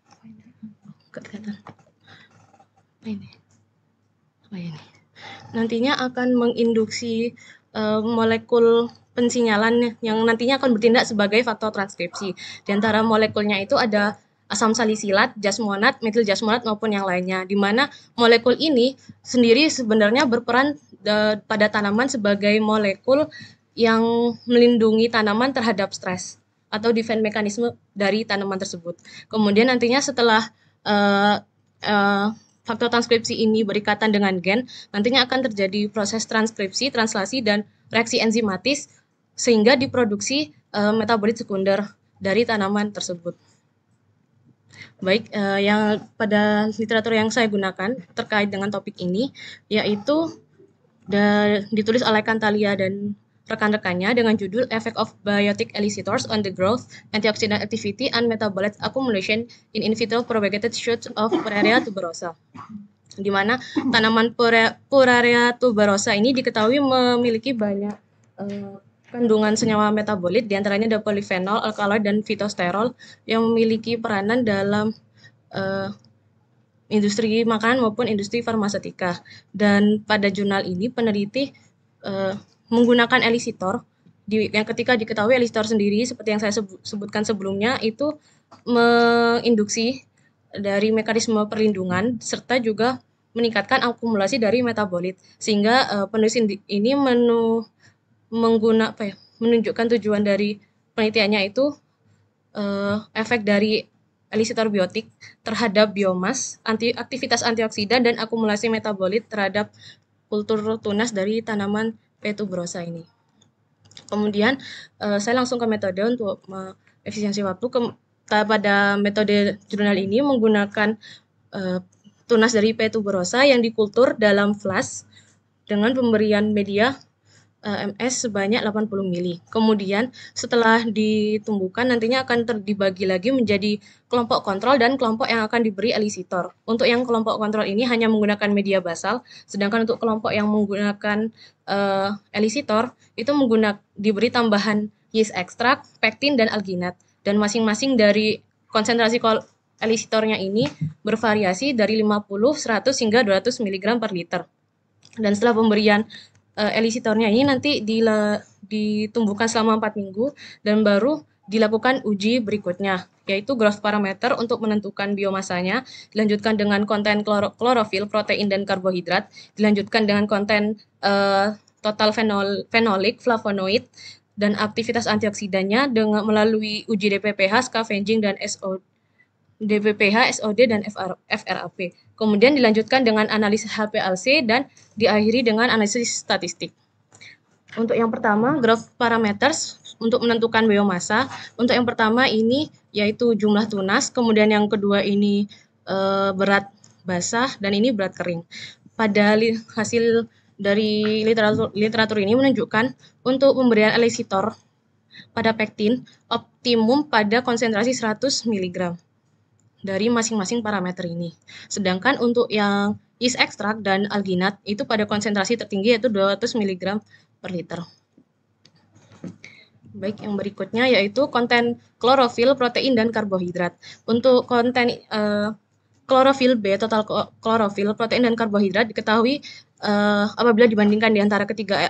nantinya akan menginduksi molekul pensinyalan yang nantinya akan bertindak sebagai faktor transkripsi. Di antara molekulnya itu ada asam salisilat, jasmonat, metil jasmonat maupun yang lainnya, di mana molekul ini sendiri sebenarnya berperan pada tanaman sebagai molekul yang melindungi tanaman terhadap stres atau defense mekanisme dari tanaman tersebut. Kemudian nantinya setelah faktor transkripsi ini berikatan dengan gen, nantinya akan terjadi proses transkripsi, translasi, dan reaksi enzimatis sehingga diproduksi metabolit sekunder dari tanaman tersebut. Baik, yang pada literatur yang saya gunakan terkait dengan topik ini yaitu ditulis oleh Cantalia dan rekan-rekannya dengan judul Effect of Biotic Elicitors on the Growth, Antioxidant Activity, and Metabolite Accumulation in In vitro Propagated Shoots of Puraria tuberosa. Di mana tanaman Puraria tuberosa ini diketahui memiliki banyak kandungan senyawa metabolit, diantaranya ada polifenol, alkaloid, dan fitosterol yang memiliki peranan dalam industri makanan maupun industri farmaseutika. Dan pada jurnal ini peneliti menggunakan elisitor yang ketika diketahui elisitor sendiri seperti yang saya sebutkan sebelumnya itu menginduksi dari mekanisme perlindungan serta juga meningkatkan akumulasi dari metabolit sehingga penulis ini menunjukkan tujuan dari penelitiannya itu efek dari elisitor biotik terhadap biomas, aktivitas antioksidan dan akumulasi metabolit terhadap kultur tunas dari tanaman P. tuberosa ini. Kemudian saya langsung ke metode untuk efisiensi waktu. Pada metode jurnal ini menggunakan tunas dari P. tuberosa yang dikultur dalam flask dengan pemberian media MS sebanyak 80 mili. Kemudian setelah ditumbuhkan nantinya akan dibagi lagi menjadi kelompok kontrol dan kelompok yang akan diberi elisitor. Untuk yang kelompok kontrol ini hanya menggunakan media basal, sedangkan untuk kelompok yang menggunakan elisitor itu diberi tambahan yeast extract, pektin dan alginat. Dan masing-masing dari konsentrasi elisitornya ini bervariasi dari 50, 100 hingga 200 mg per liter. Dan setelah pemberian elisitornya ini nanti ditumbuhkan selama 4 minggu dan baru dilakukan uji berikutnya, yaitu growth parameter untuk menentukan biomasanya, dilanjutkan dengan konten klorofil, protein, dan karbohidrat, dilanjutkan dengan konten total fenolik, flavonoid, dan aktivitas antioksidannya dengan melalui uji DPPH, scavenging, dan DPPH, SOD, dan FRAP. Kemudian dilanjutkan dengan analisis HPLC dan diakhiri dengan analisis statistik. Untuk yang pertama, growth parameters untuk menentukan biomasa. Untuk yang pertama ini yaitu jumlah tunas, kemudian yang kedua ini berat basah, dan ini berat kering. Pada hasil dari literatur ini menunjukkan untuk pemberian elisitor pada pektin optimum pada konsentrasi 100 mg. Dari masing-masing parameter ini. Sedangkan untuk yang yeast extract dan alginat itu pada konsentrasi tertinggi yaitu 200 mg per liter. Baik, yang berikutnya yaitu konten klorofil, protein, dan karbohidrat. Untuk konten klorofil B, total klorofil, protein, dan karbohidrat diketahui apabila dibandingkan di antara ketiga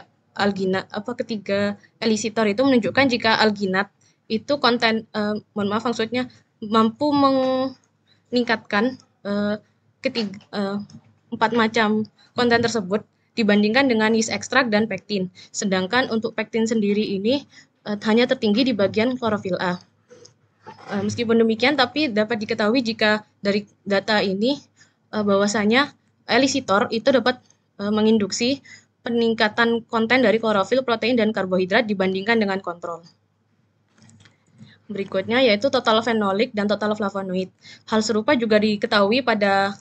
elisitor itu menunjukkan jika alginat itu maksudnya mampu meningkatkan 4 macam konten tersebut dibandingkan dengan yeast extract dan pektin. Sedangkan untuk pektin sendiri ini hanya tertinggi di bagian klorofil A. Meskipun demikian, tapi dapat diketahui jika dari data ini bahwasanya elisitor itu dapat menginduksi peningkatan konten dari klorofil, protein, dan karbohidrat dibandingkan dengan kontrol. Berikutnya yaitu total fenolik dan total flavonoid. Hal serupa juga diketahui pada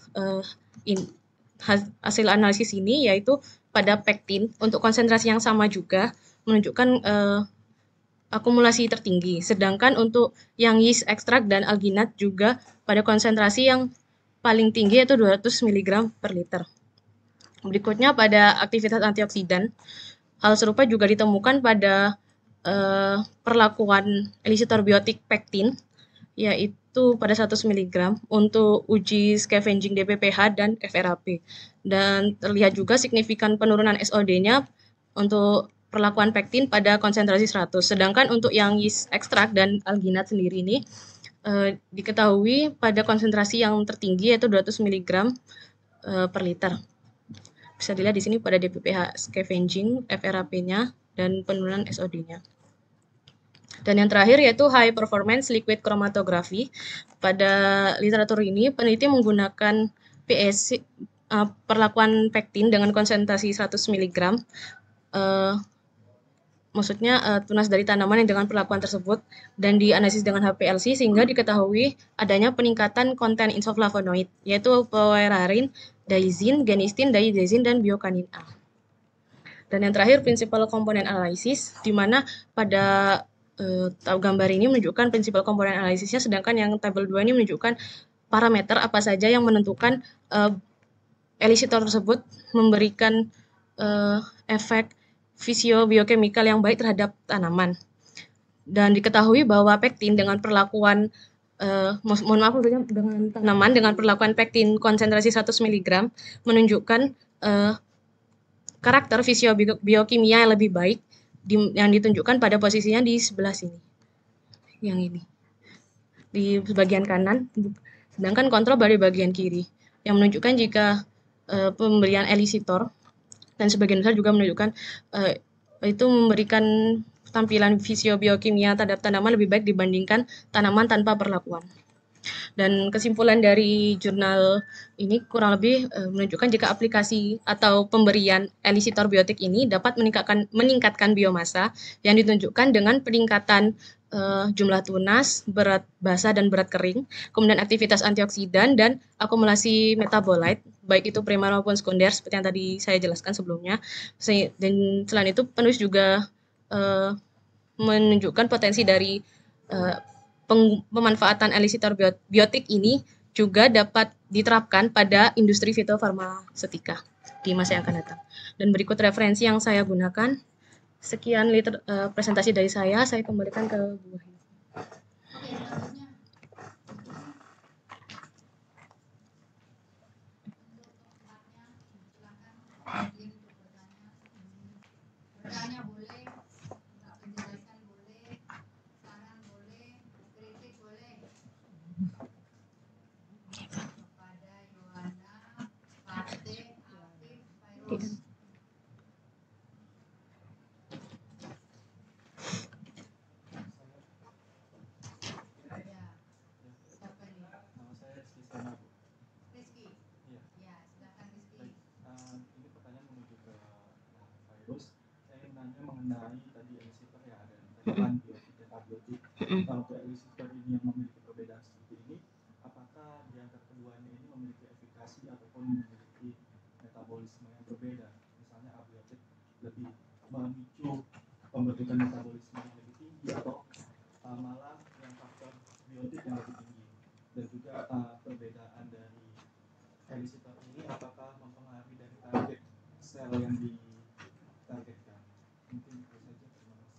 hasil analisis ini, yaitu pada pektin untuk konsentrasi yang sama juga menunjukkan akumulasi tertinggi. Sedangkan untuk yang yeast extract dan alginat juga pada konsentrasi yang paling tinggi yaitu 200 mg per liter. Berikutnya pada aktivitas antioksidan. Hal serupa juga ditemukan pada perlakuan elisitor biotik pektin, yaitu pada 100 mg untuk uji scavenging DPPH dan FRAP. Dan terlihat juga signifikan penurunan SOD-nya untuk perlakuan pektin pada konsentrasi 100. Sedangkan untuk yang yeast extract dan alginat sendiri ini diketahui pada konsentrasi yang tertinggi yaitu 200 mg per liter. Bisa dilihat di sini pada DPPH scavenging, FRAP-nya, dan penurunan SOD-nya. Dan yang terakhir yaitu high performance liquid chromatography. Pada literatur ini peneliti menggunakan PSC perlakuan pektin dengan konsentrasi 100 mg. Maksudnya tunas dari tanaman yang dengan perlakuan tersebut dan dianalisis dengan HPLC sehingga diketahui adanya peningkatan konten isoflavonoid yaitu pewerarin, daizin, genistin, daidezin, dan biokanin A. Dan yang terakhir principal component analysis, di mana pada gambar ini menunjukkan principal component analisisnya, sedangkan yang tabel 2 ini menunjukkan parameter apa saja yang menentukan elisitor tersebut memberikan efek fisiobiokemikal yang baik terhadap tanaman. Dan diketahui bahwa pektin dengan perlakuan dengan tanaman dengan perlakuan pektin konsentrasi 100 mg menunjukkan karakter fisiobiokimia yang lebih baik yang ditunjukkan pada posisinya di sebelah sini, yang ini di bagian kanan, sedangkan kontrol pada bagian kiri, yang menunjukkan jika pemberian elisitor dan sebagian besar juga menunjukkan itu memberikan tampilan fisiobiokimia terhadap tanaman lebih baik dibandingkan tanaman tanpa perlakuan. Dan kesimpulan dari jurnal ini kurang lebih menunjukkan jika aplikasi atau pemberian elisitor biotik ini dapat meningkatkan biomasa yang ditunjukkan dengan peningkatan jumlah tunas, berat basah dan berat kering, kemudian aktivitas antioksidan dan akumulasi metabolit, baik itu primer maupun sekunder seperti yang tadi saya jelaskan sebelumnya. Dan selain itu penulis juga menunjukkan potensi dari pemanfaatan elisitor biotik ini juga dapat diterapkan pada industri fitofarmaseutika di masa yang akan datang. Dan berikut referensi yang saya gunakan. Sekian presentasi dari saya kembalikan ke Bu Wahyu. Mengenai tadi elisitor yang ada di tanaman biotik dan abiotik. Kalau elisitor ini yang memiliki perbedaan seperti ini, apakah di antara keduanya ini memiliki efikasi ataupun memiliki metabolisme yang berbeda? Misalnya abiotik lebih memicu pembentukan metabolisme yang lebih tinggi atau malah yang faktor biotik yang lebih tinggi. Dan juga perbedaan dari elisitor ini apakah mempengaruhi dari target sel yang ditargetkan? Mungkin itu saja, terima kasih.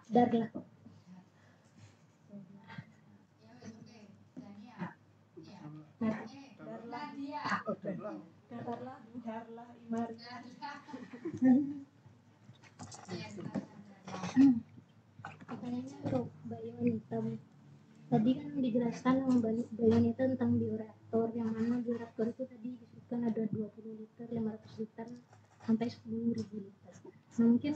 Darlah. Pertanyaannya untuk Mbak Yonita. Tadi kan dijelaskan sama Mbak Yonita tentang bioreaktor, yang mana bioreaktor itu tadi disebutkan ada 20 liter, 500 liter, sampai 10.000 liter. Nah, mungkin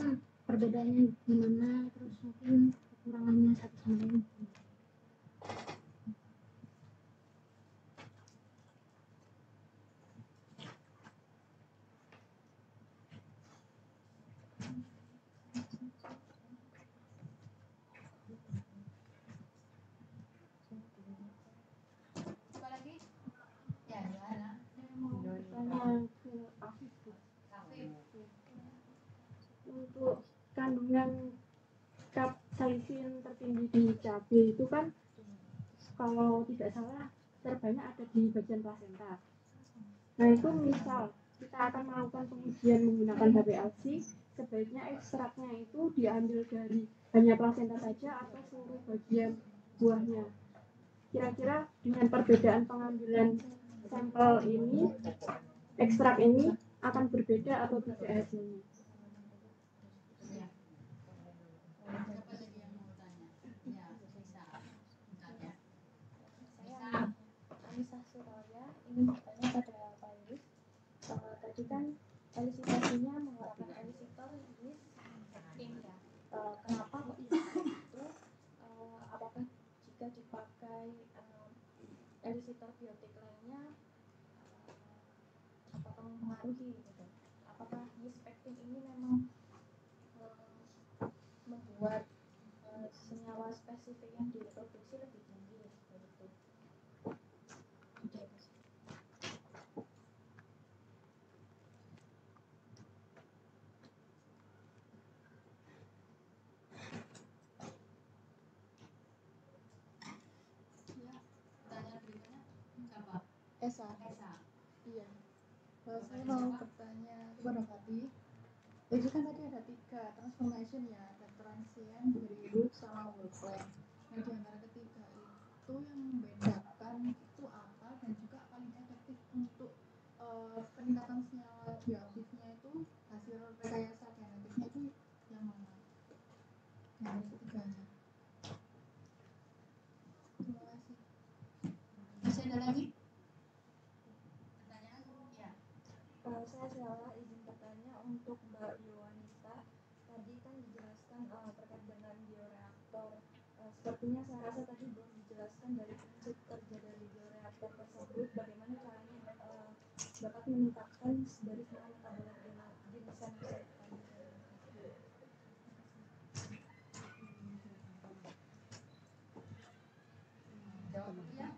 perbedaannya gimana, terus mungkin kekurangannya satu sama lain. Untuk kandungan kapsaisin tertinggi di cabai itu kan kalau tidak salah terbanyak ada di bagian plasenta. Nah, itu misal kita akan melakukan pengujian menggunakan HPLC, sebaiknya ekstraknya itu diambil dari hanya plasenta saja atau seluruh bagian buahnya. Kira-kira dengan perbedaan pengambilan sampel ini, ekstrak ini akan berbeda atau tidak hasilnya? Anissa Suraya ingin bertanya pada Pak Yus. Tadi kan elisitasinya menggunakan elisitor jenis actin ya. Kenapa kok itu? Apakah jika dipakai elisitor biotik lainnya, apakah mempengaruhi gitu? Apakah yeast pectin ini memang membuat senyawa spesifik yang diproduksi lebih tinggi seperti itu? Esa. Iya. Saya mau bertanya kepada Fatih. Jadi kan tadi ada 3 transformation ya, ada transient, period, sama work plan. Nah, di antara ketiga itu yang membedakan itu apa, dan juga paling efektif untuk peningkatan senyawa bioaktifnya itu hasil rekayasa genetiknya itu yang mana? Yang dari ketiganya. Terima kasih. Masih ada lagi? Pertanyaan? Ya. Saya salah izin bertanya untuk Mbak Yowanita. Tadi kan dijelaskan terkait dengan bioreaktor. Sepertinya saya rasa tadi belum dijelaskan dari prinsip kerja dari bioreaktor tersebut, bagaimana caranya dapat meningkatkan dari semua metabolit jenis yang saya tadi. Jawab dulu ya.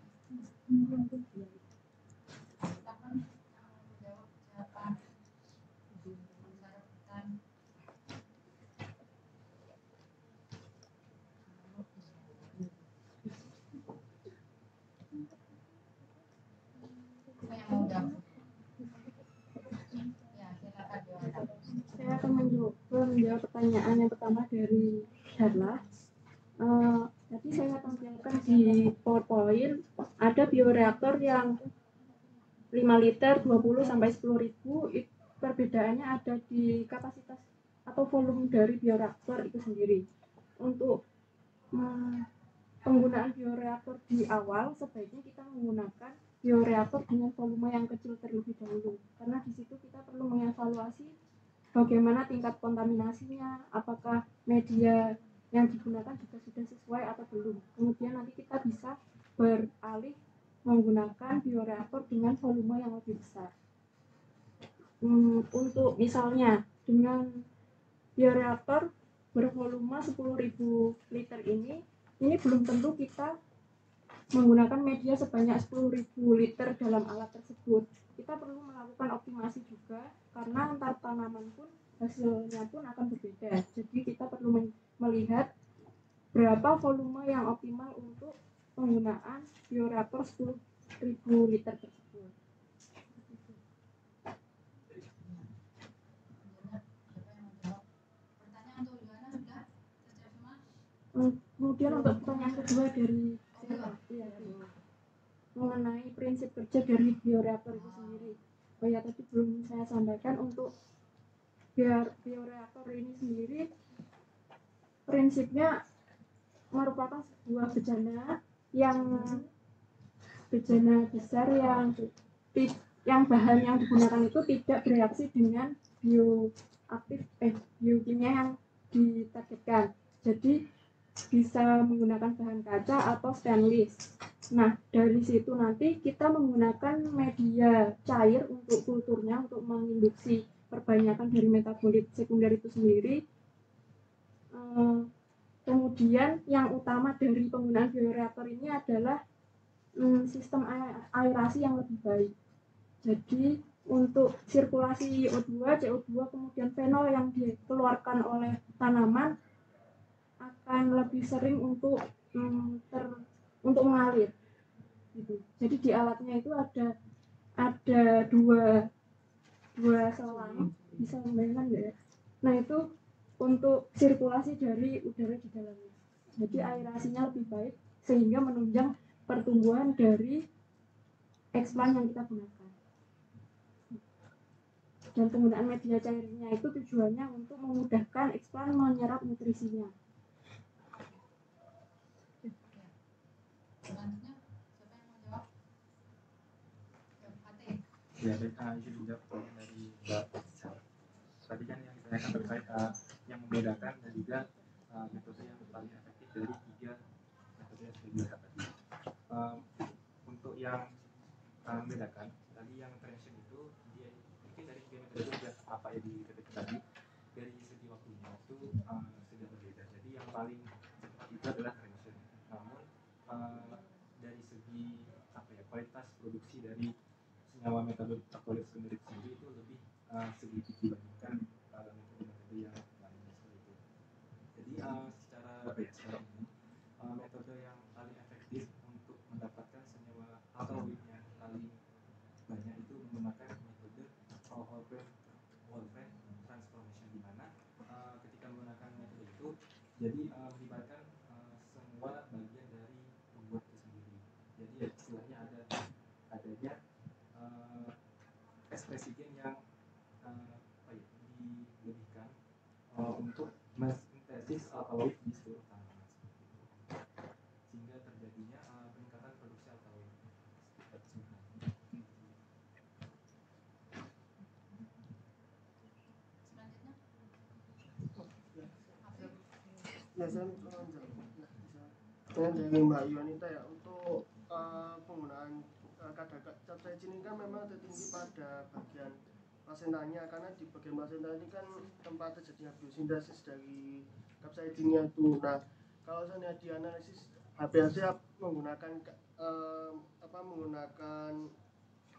Saya akan menjawab pertanyaan yang pertama dari Darla. Tadi saya tampilkan di PowerPoint ada bioreaktor yang 5 liter, 20 sampai 10.000. Perbedaannya ada di kapasitas atau volume dari bioreaktor itu sendiri. Untuk penggunaan bioreaktor di awal sebaiknya kita menggunakan bioreaktor dengan volume yang kecil terlebih dahulu, karena di situ kita perlu mengevaluasi bagaimana tingkat kontaminasinya, apakah media yang digunakan juga sudah sesuai atau belum. Kemudian nanti kita bisa beralih menggunakan bioreaktor dengan volume yang lebih besar. Untuk misalnya dengan bioreaktor bervolume 10.000 liter ini belum tentu kita menggunakan media sebanyak 10.000 liter dalam alat tersebut. Kita perlu melakukan optimasi juga, karena antar tanaman pun hasilnya pun akan berbeda. Jadi kita perlu melihat berapa volume yang optimal untuk penggunaan bioreaktor 10.000 liter tersebut. Kemudian untuk pertanyaan kedua dari mengenai prinsip kerja dari bioreaktor itu sendiri. Oh ya, tadi belum saya sampaikan, untuk bioreaktor ini sendiri prinsipnya merupakan sebuah bejana besar yang bahan yang digunakan itu tidak bereaksi dengan biokimia yang ditargetkan. Jadi bisa menggunakan bahan kaca atau stainless. Nah, dari situ nanti kita menggunakan media cair untuk kulturnya, untuk menginduksi perbanyakan dari metabolit sekunder itu sendiri. Kemudian yang utama dari penggunaan bioreaktor ini adalah sistem aerasi yang lebih baik. Jadi untuk sirkulasi O2, CO2, kemudian fenol yang dikeluarkan oleh tanaman akan lebih sering untuk mengalir gitu. Jadi di alatnya itu ada dua selang, bisa membayangkan ya. Nah, itu untuk sirkulasi dari udara di dalamnya. Jadi aerasinya lebih baik sehingga menunjang pertumbuhan dari eksplan yang kita gunakan. Dan penggunaan media cairnya itu tujuannya untuk memudahkan eksplan menyerap nutrisinya. Selanjutnya, siapa yang mau jawab? Ya, izin menjawab pertanyaan dari Mbak Sal. Tadi kan yang ditanyakan terkait yang membedakan dan juga metode yang paling efektif dari 3 metode yang sudah dilihat tadi. Untuk yang membedakan, tadi yang transition itu dia mungkin dari 3 metode itu sudah apa ya dikatakan tadi, dari segi waktunya itu sudah berbeda. Jadi yang paling cepat itu adalah transition. Namun dari segi kualitas produksi dari senyawa metabolit sekunder sendiri itu lebih sedikit dibandingkan metode-metode yang lainnya seperti itu. Jadi secara umum metode yang paling efektif untuk mendapatkan senyawa alkaloidnya paling banyak itu menggunakan metode Wolfram transformation, di mana ketika menggunakan metode itu jadi melibatkan semua bagian dari pembuat itu sendiri. alkaloid di seluruh tanaman, sehingga terjadinya peningkatan produksi alkaloid. Ya, saya dari Mbak Yuanita ya, untuk penggunaan kadar capsaicin ini kan memang tertinggi pada bagian placentanya, karena di bagian placenta ini kan tempat terjadinya biosintesis dari capsaicinnya itu. Nah, kalau saya di analisis HPLC menggunakan menggunakan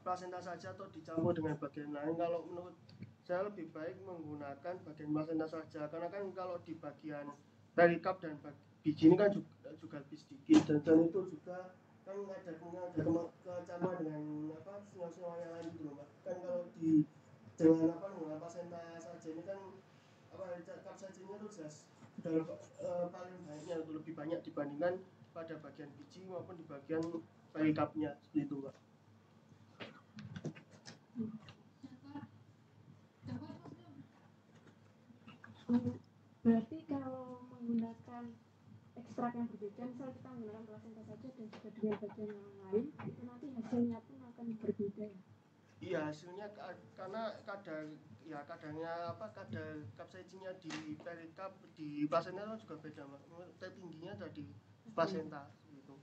placenta saja atau dicampur dengan bagian lain, kalau menurut saya lebih baik menggunakan bagian placenta saja, karena kan kalau di bagian perikarp dan biji ini kan juga lebih sedikit, dan itu juga kan ada kecampur dengan senyawa-senyawa yang lain gitu Mbak. Kan kalau dengan menggunakan placenta saja ini kan capsaicinnya itu jelas sudah paling banyaknya, itu lebih banyak dibandingkan pada bagian biji maupun di bagian perikarpnya, seperti itu Mbak. Berarti kalau menggunakan ekstrak yang berbeda, misal kita menggunakan placenta saja dan juga dengan bagian yang lain, itu nanti hasilnya pun akan berbeda ya? Iya, hasilnya karena kadarnya kadar capsaicinnya di perikarp di placenta juga beda Mbak. Tertingginya tadi placenta gitu.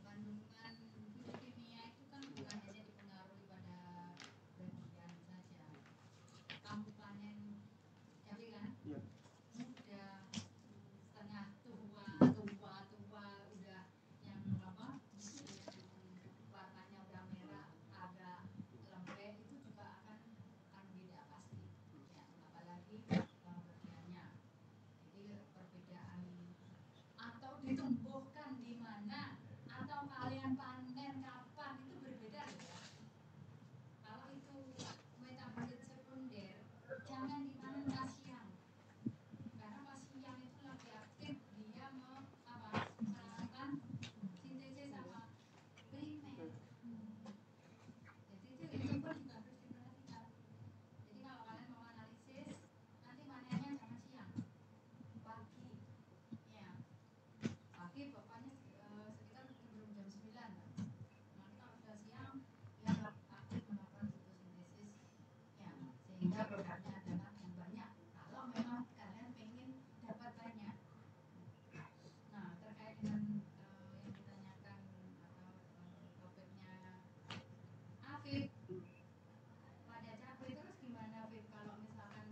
Kandungan kimia itu kan bukan hanya dipengaruhi pada bagian saja. Kamu panen cabai kan? Iya. Udah setengah tua, udah yang warnanya udah merah, agak lembek, itu juga akan beda pasti. Ya, apalagi bagiannya. Jadi perbedaan atau ditumbuhkan di mana atau kalian panen kapan itu berbeda ya. Kalau itu metabolit sekunder, jangan dipanen pas siang, karena pas siang itu lagi aktif dia melakukan sintesis sama primer. Jadi itu pun juga harus diperhatikan. Jadi kalau kalian mau analisis, nanti panennya jangan siang, pagi ya. Pagi pokoknya sekitar sebelum jam 9. Nanti kalau sudah siang dia aktif melakukan fotosintesis ya, sehingga produknya adalah yang banyak. Kalau memang kalian pengen dapat banyak. Nah, terkait dengan yang ditanyakan atau topiknya Afif pada cabai, terus gimana Afif kalau misalkan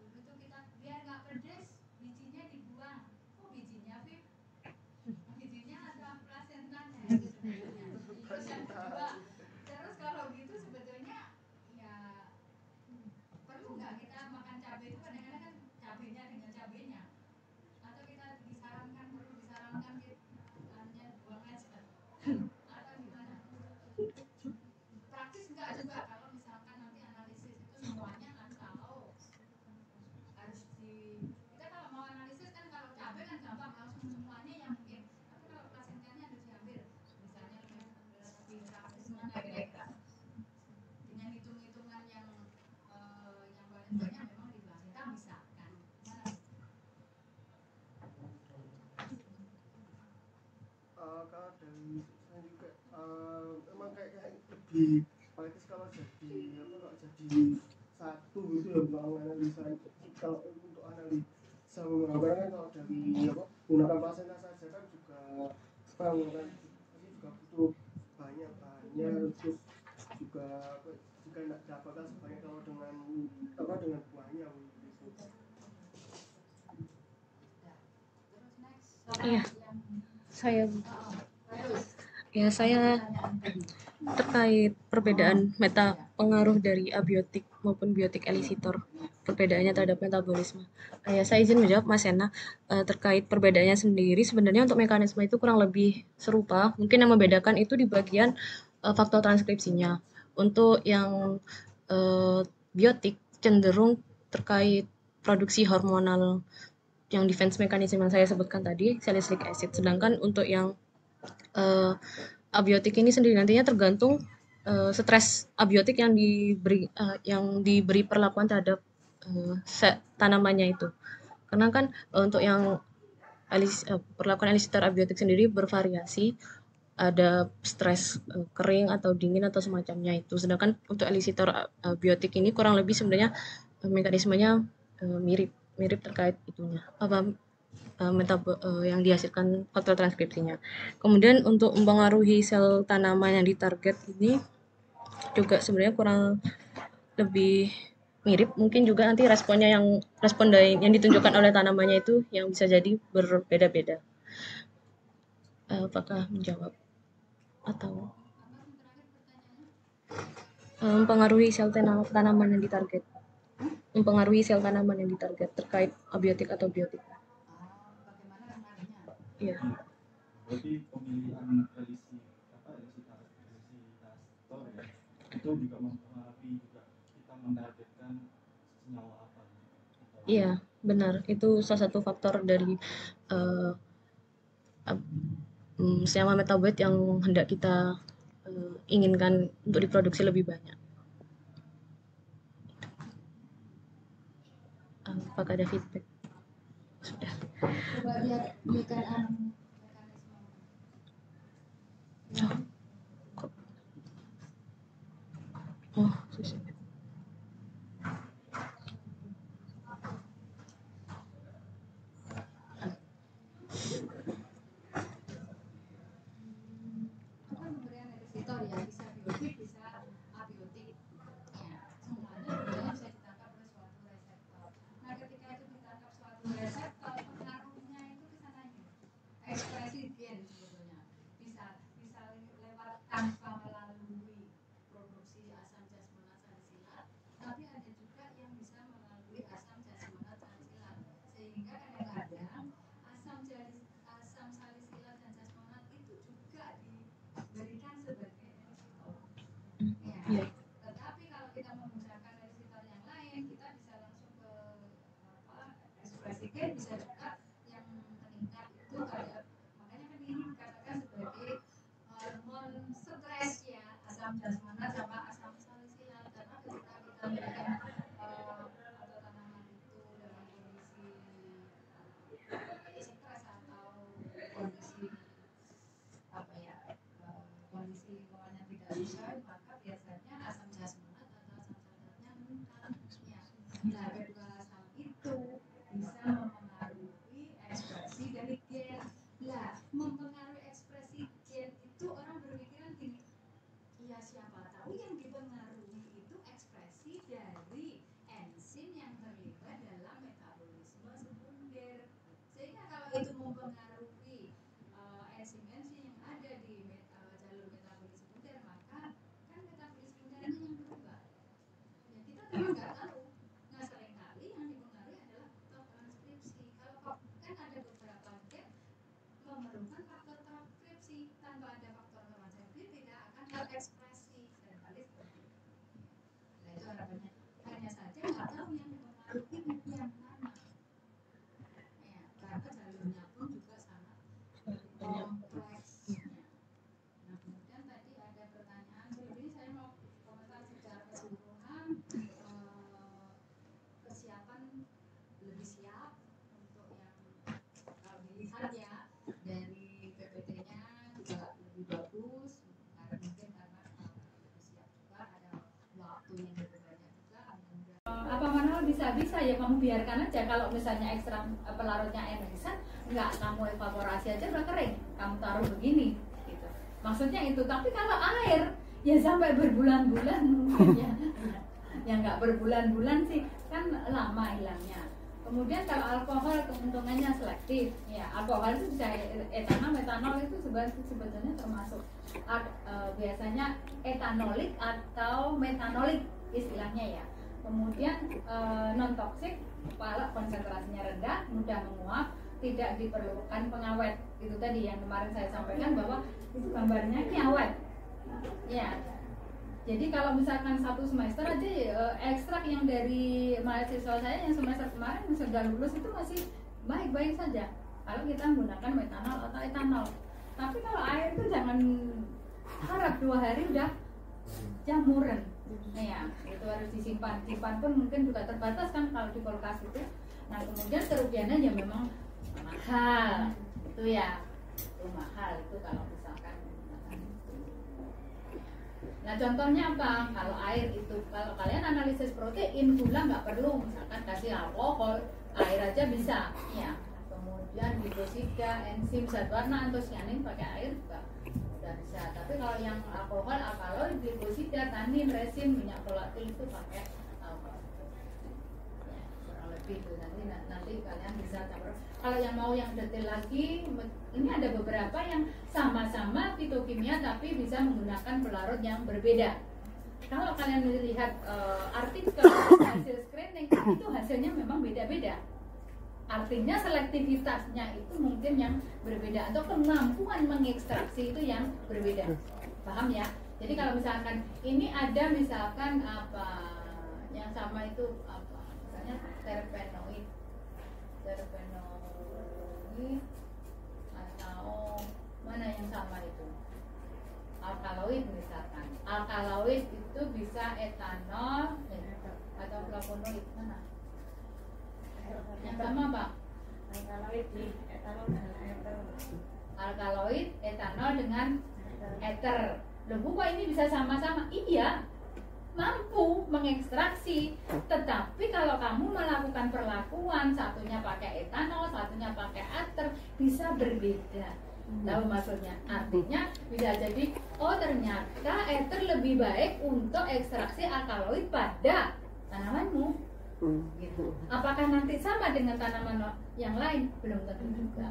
dulu itu kita biar nggak pedes bijinya dibuang. Kok bijinya Afif? Bijinya ada placentanya itu sebenarnya. Terus yang kedua, terus kalau gitu sebetulnya ya perlu nggak kita makan cabai itu, kadang-kadang kan cabainya dengan cabainya, atau kita perlu disarankan kita hanya buang aja atau gimana? Praktis nggak juga kalau misalkan nanti analisis itu semuanya kan, kalau harus kita kalau mau analisis kan, kalau cabai kan gampang langsung semuanya yang mungkin, tapi kalau placentanya harus diambil misalnya lebih praktis mana kira-kira dengan hitung-hitungan yang paling banyak memang di placenta misalkan mana? Kalau dari saya juga memang kayak lebih praktis kalau jadi satu gitu ya, menganalisa. Kalau untuk analisa menggambarkan, kalau dari menggunakan placenta saja kan juga menggunakan juga butuh banyak bahannya, terus juga tidak dapatkan sebanyak kalau dengan buahnya gitu. Iya, saya terkait perbedaan pengaruh dari abiotik maupun biotik elisitor, perbedaannya terhadap metabolisme. Saya izin menjawab Mas Sena. Terkait perbedaannya sendiri, sebenarnya untuk mekanisme itu kurang lebih serupa. Mungkin yang membedakan itu di bagian faktor transkripsinya. Untuk yang biotik cenderung terkait produksi hormonal yang defense mechanism yang saya sebutkan tadi, salicylic acid. Sedangkan untuk yang abiotik ini sendiri nantinya tergantung stres abiotik yang diberi perlakuan terhadap tanamannya itu. Karena kan untuk yang perlakuan elisitor abiotik sendiri bervariasi, ada stres kering atau dingin atau semacamnya itu. Sedangkan untuk elisitor abiotik ini kurang lebih sebenarnya mekanismenya mirip terkait itunya yang dihasilkan faktor transkripsinya. Kemudian untuk mempengaruhi sel tanaman yang ditarget ini juga sebenarnya kurang lebih mirip, mungkin juga nanti respon yang ditunjukkan oleh tanamannya itu yang bisa jadi berbeda-beda. Apakah menjawab atau mempengaruhi sel tanaman yang ditarget? Mempengaruhi sel tanaman yang ditarget terkait abiotik atau biotik. Bagaimana rencananya? Iya. Berarti pemilihan elisitor ya, itu juga mempengaruhi juga kita mentargetkan senyawa apa? Iya, benar. Itu salah satu faktor dari senyawa metabolit yang hendak kita inginkan untuk diproduksi lebih banyak. Apakah ada feedback? Sudah. Coba lihat mekanisme. Oh, susah. Pemberian elisitor ya, bisa biotik, bisa abiotik. Ya, semuanya sebenarnya bisa ditangkap oleh suatu reseptor. Nah, ketika itu ditangkap suatu reseptor, pengaruhnya itu ke sananya. Ekspresi gen sebetulnya. Bisa lewat tanpa melalui produksi asam jasmonat salisilat, tapi ada juga yang bisa melalui asam jasmonat salisilat. Sehingga kadang-kadang asam salisilat dan jasmonat itu juga diberikan sebagai elisitor. Ya. Tetapi kalau kita menggunakan elisitor yang lain, kita bisa langsung ke ekspresi gen, bisa juga yang meningkat itu ada, makanya kan ini dikatakan sebagai hormon stres ya, asam jasmonat sama asam salisilat. Karena ketika kita memberikan atau tanaman itu dalam kondisi stres atau kondisi kondisi lingkungannya tidak sesuai, maka biasanya asam jasmonat atau asam salisilatnya meningkat. Ya. Nah, kedua asam itu bisa mempengaruhi ekspresi dari gen. Lah, mempengaruhi ekspresi gen itu orang berpikiran gini, ya siapa tahu yang dipengaruhi itu ekspresi dari enzim yang terlibat dalam metabolisme sekunder. Sehingga kalau itu mempengaruhi enzim-enzim yang ada di jalur metabolisme sekunder, maka kan metabolisme sekundernya yang berubah. Ya, kita memang nggak tahu. Nah, seringkali yang dipengaruhi adalah faktor transkripsi. Kalau kan ada beberapa gen memerlukan faktor transkripsi, tanpa ada faktor transkripsi tidak akan terekspresi. Seringkali seperti itu. Nah, itu harapannya. Hanya saja nggak tahu yang dipengaruhi itu yang mana. Ya, karena jalurnya pun juga sangat kompleks. Nah, kemudian tadi ada pertanyaan, ini saya mau komentar secara keseluruhan, kesiapan lebih siap untuk yang kalau dilihat ya dari PPT-nya juga lebih bagus, karena mungkin karena lebih siap juga, ada waktu yang lebih banyak juga. Apa manual bisa ya kamu biarkan aja, kalau misalnya ekstrak pelarutnya enisan, nggak kamu evaporasi aja udah kering, kamu taruh begini gitu. Maksudnya itu. Tapi kalau air ya sampai berbulan-bulan mungkin ya nggak berbulan-bulan sih, kan lama hilangnya. Kemudian kalau alkohol keuntungannya selektif ya, alkohol itu bisa etanol, metanol itu sebetulnya termasuk biasanya etanolik atau metanolik istilahnya ya. Kemudian non toksik kalau konsentrasinya rendah, mudah menguap, tidak diperlukan pengawet. Itu tadi yang kemarin saya sampaikan bahwa itu gambarnya ini awet. Ya. Jadi kalau misalkan satu semester aja ekstrak yang dari mahasiswa saya yang semester kemarin yang sudah lulus itu masih baik-baik saja kalau kita menggunakan metanol atau etanol. Tapi kalau air itu jangan harap 2 hari udah jamuran. Nah ya, itu harus disimpan. Simpan pun mungkin juga terbatas kan kalau di kulkas itu. Nah kemudian kerugiannya ya memang mahal, itu ya, itu mahal itu kalau misalkan menggunakan itu. Nah contohnya apa? Kalau air itu, kalau kalian analisis protein, gula nggak perlu, misalkan kasih alkohol, air aja bisa, ya. Kemudian glukosida, enzim, zat warna, antosianin pakai air juga udah bisa. Tapi kalau yang alkohol, alkaloid, glukosida, tanin, resin, minyak volatil itu pakai alkohol. Ya, kurang lebih itu nanti kalian bisa campur. Kalau yang mau yang detail lagi, ini ada beberapa yang sama-sama fitokimia tapi bisa menggunakan pelarut yang berbeda. Kalau kalian lihat artikel hasil screening itu hasilnya memang beda-beda. Artinya selektivitasnya itu mungkin yang berbeda atau kemampuan mengekstraksi itu yang berbeda. Paham ya? Jadi kalau misalkan ini ada misalkan apa yang sama itu apa? Misalnya terpenoid atau mana yang sama itu? Alkaloid misalkan. Alkaloid itu bisa etanol atau flavonoid mana? Yang sama Pak? Alkaloid etanol dengan ether. Loh Bu, kok ini bisa sama-sama? Iya, mampu mengekstraksi. Tetapi kalau kamu melakukan perlakuan, satunya pakai etanol, satunya pakai ether, bisa berbeda. Tahu maksudnya? Artinya bisa jadi, oh ternyata ether lebih baik untuk ekstraksi alkaloid pada tanamanmu. Gitu. Apakah nanti sama dengan tanaman yang lain? Belum tentu juga.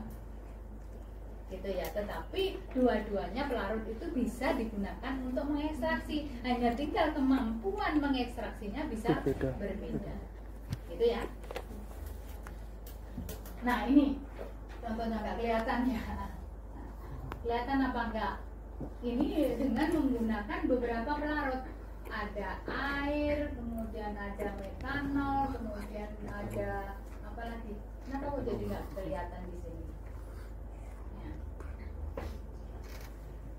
Gitu ya. Tetapi dua-duanya pelarut itu bisa digunakan untuk mengekstraksi. Hanya tinggal kemampuan mengekstraksinya bisa berbeda. Gitu ya. Nah ini contohnya nggak kelihatan ya. Kelihatan apa enggak? Ini dengan menggunakan beberapa pelarut. Ada air, kemudian ada metanol, kemudian ada apa lagi? Kenapa kok jadi nggak kelihatan di sini? Ya.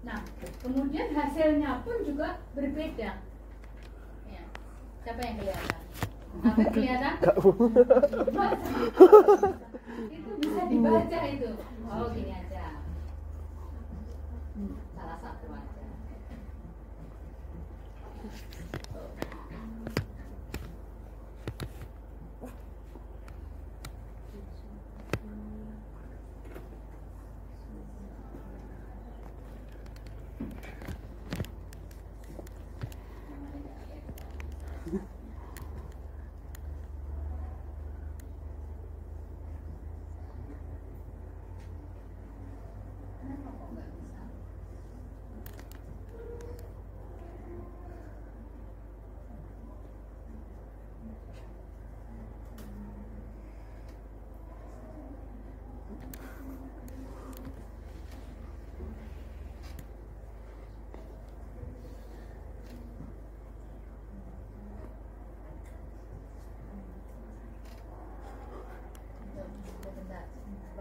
Nah, kemudian hasilnya pun juga berbeda. Ya. Siapa yang kelihatan? Apa kelihatan? Itu bisa dibaca itu. Oh gini aja. Salah satu aja.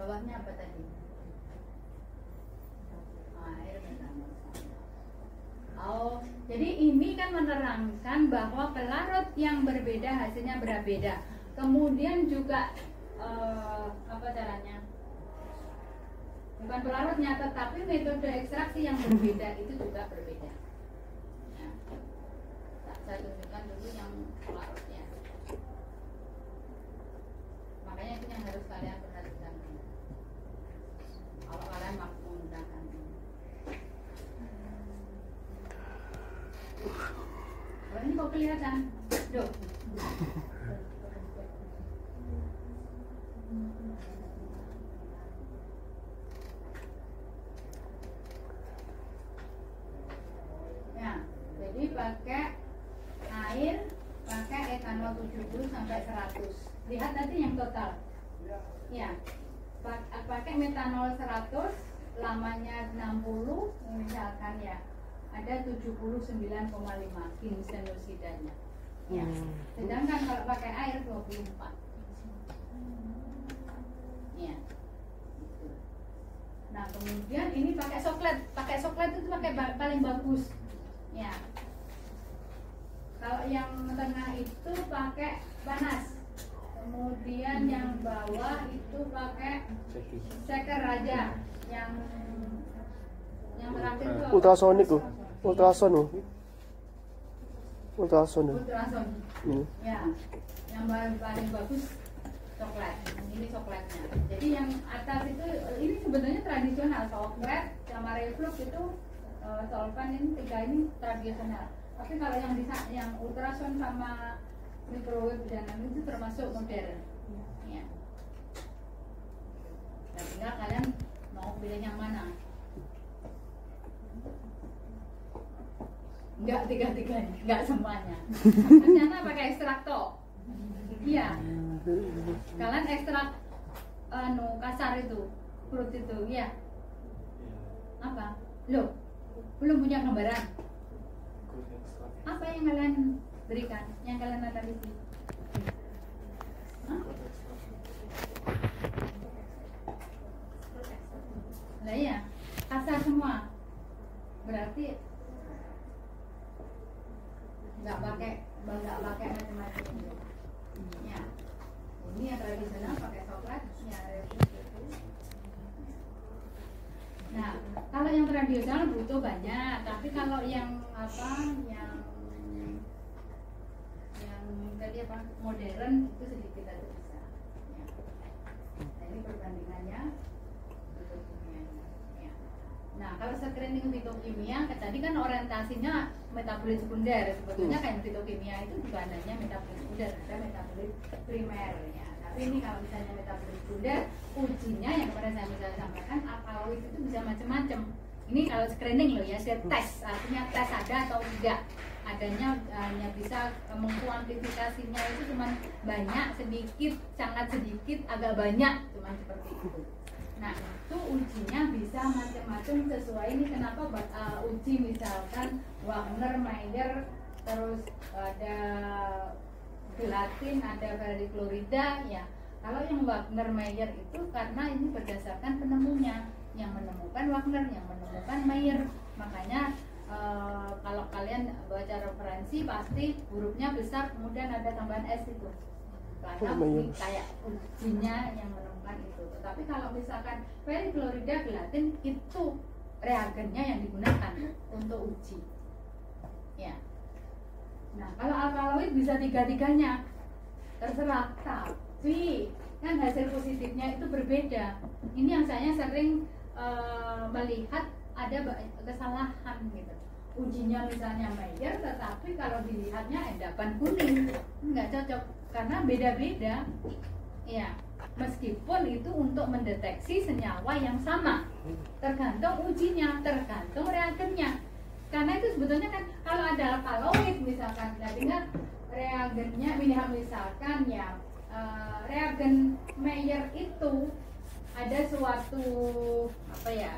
Bawahnya apa tadi? Air metanol. Oh, jadi ini kan menerangkan bahwa pelarut yang berbeda hasilnya berbeda. Kemudian juga apa caranya? Bukan pelarutnya, tetapi metode ekstraksi yang berbeda itu juga berbeda. Ya. Saya tunjukkan dulu yang pelarutnya. Makanya itu yang harus kalian perhatikan. Kalau kalian mampu menggunakan ini. Kalau ini kok kelihatan? Duh. Ya, jadi pakai air, pakai etanol 70 sampai 100. Lihat tadi yang total. Ya. Pakai metanol 100, lamanya 60 misalkan ya, ada 79,5 ginsenusidanya ya. Sedangkan kalau pakai air 24 ya. Nah kemudian ini pakai coklat itu paling bagus ya. Kalau yang tengah itu pakai panas, Kemudian yang bawah itu pakai shaker aja. Yang terakhir itu apa? Ultrasonik tuh. Ultrason tuh. Ultrason tuh. Ultrason. Ya. Yang paling bagus coklat. Ini coklatnya. Jadi yang atas itu ini sebetulnya tradisional, coklat sama reflux itu solvan ini tiga ini tradisional. Tapi kalau yang ultrason sama microwave dan itu termasuk modern. Ya. Nah, tinggal kalian mau pilih yang mana? Enggak tiga-tiganya, enggak semuanya. Ternyata pakai ekstrak tok. Iya. Kalian ekstrak kasar itu, fruit itu, ya. Apa? Loh, belum punya gambaran. Apa yang kalian berikan? Yang kalian analisis? Hah? Nah iya, kasar semua. Berarti nggak pakai macam-macam. Ya, ini yang tradisional pakai coklat. Ya, nah, kalau yang tradisional butuh banyak, tapi kalau yang tadi apa modern itu sedikit aja bisa. Ya. Nah, ini perbandingannya. Nah, kalau screening fitokimia, tadi kan orientasinya metabolit sekunder. Sebetulnya kayak fitokimia itu bukan hanya metabolit sekunder, ada metabolit primer ya. Tapi ini kalau misalnya metabolit sekunder, ujinya yang kemarin saya bisa sampaikan, alkaloid itu bisa macam-macam. Ini kalau screening loh ya, tes, artinya tes ada atau tidak. Adanya hanya bisa mengkuantifikasinya itu cuma banyak, sedikit, sangat sedikit, agak banyak, cuma seperti itu. Nah, itu ujinya bisa macam-macam sesuai ini kenapa uji misalkan Wagner, Mayer, terus ada gelatin, ada variklorida ya. Kalau yang Wagner, Mayer itu karena ini berdasarkan penemunya, yang menemukan Wagner, yang menemukan Mayer. Makanya kalau kalian baca referensi pasti hurufnya besar kemudian ada tambahan S itu. Karena kayak ujinya yang menemukan itu. Tapi kalau misalkan variklorida, gelatin itu reagennya yang digunakan untuk uji. Ya. Nah, kalau alkaloid bisa tiga-tiganya. Terserah. Tapi kan hasil positifnya itu berbeda. Ini yang saya sering melihat ada kesalahan gitu. Ujinya misalnya Mayer, tetapi kalau dilihatnya endapan kuning, nggak cocok karena beda-beda. Ya, meskipun itu untuk mendeteksi senyawa yang sama, tergantung ujinya, tergantung reagennya. Karena itu sebetulnya kan kalau ada alkaloid misalkan, tinggal reagennya, misalkan ya reagen Mayer itu ada suatu apa ya?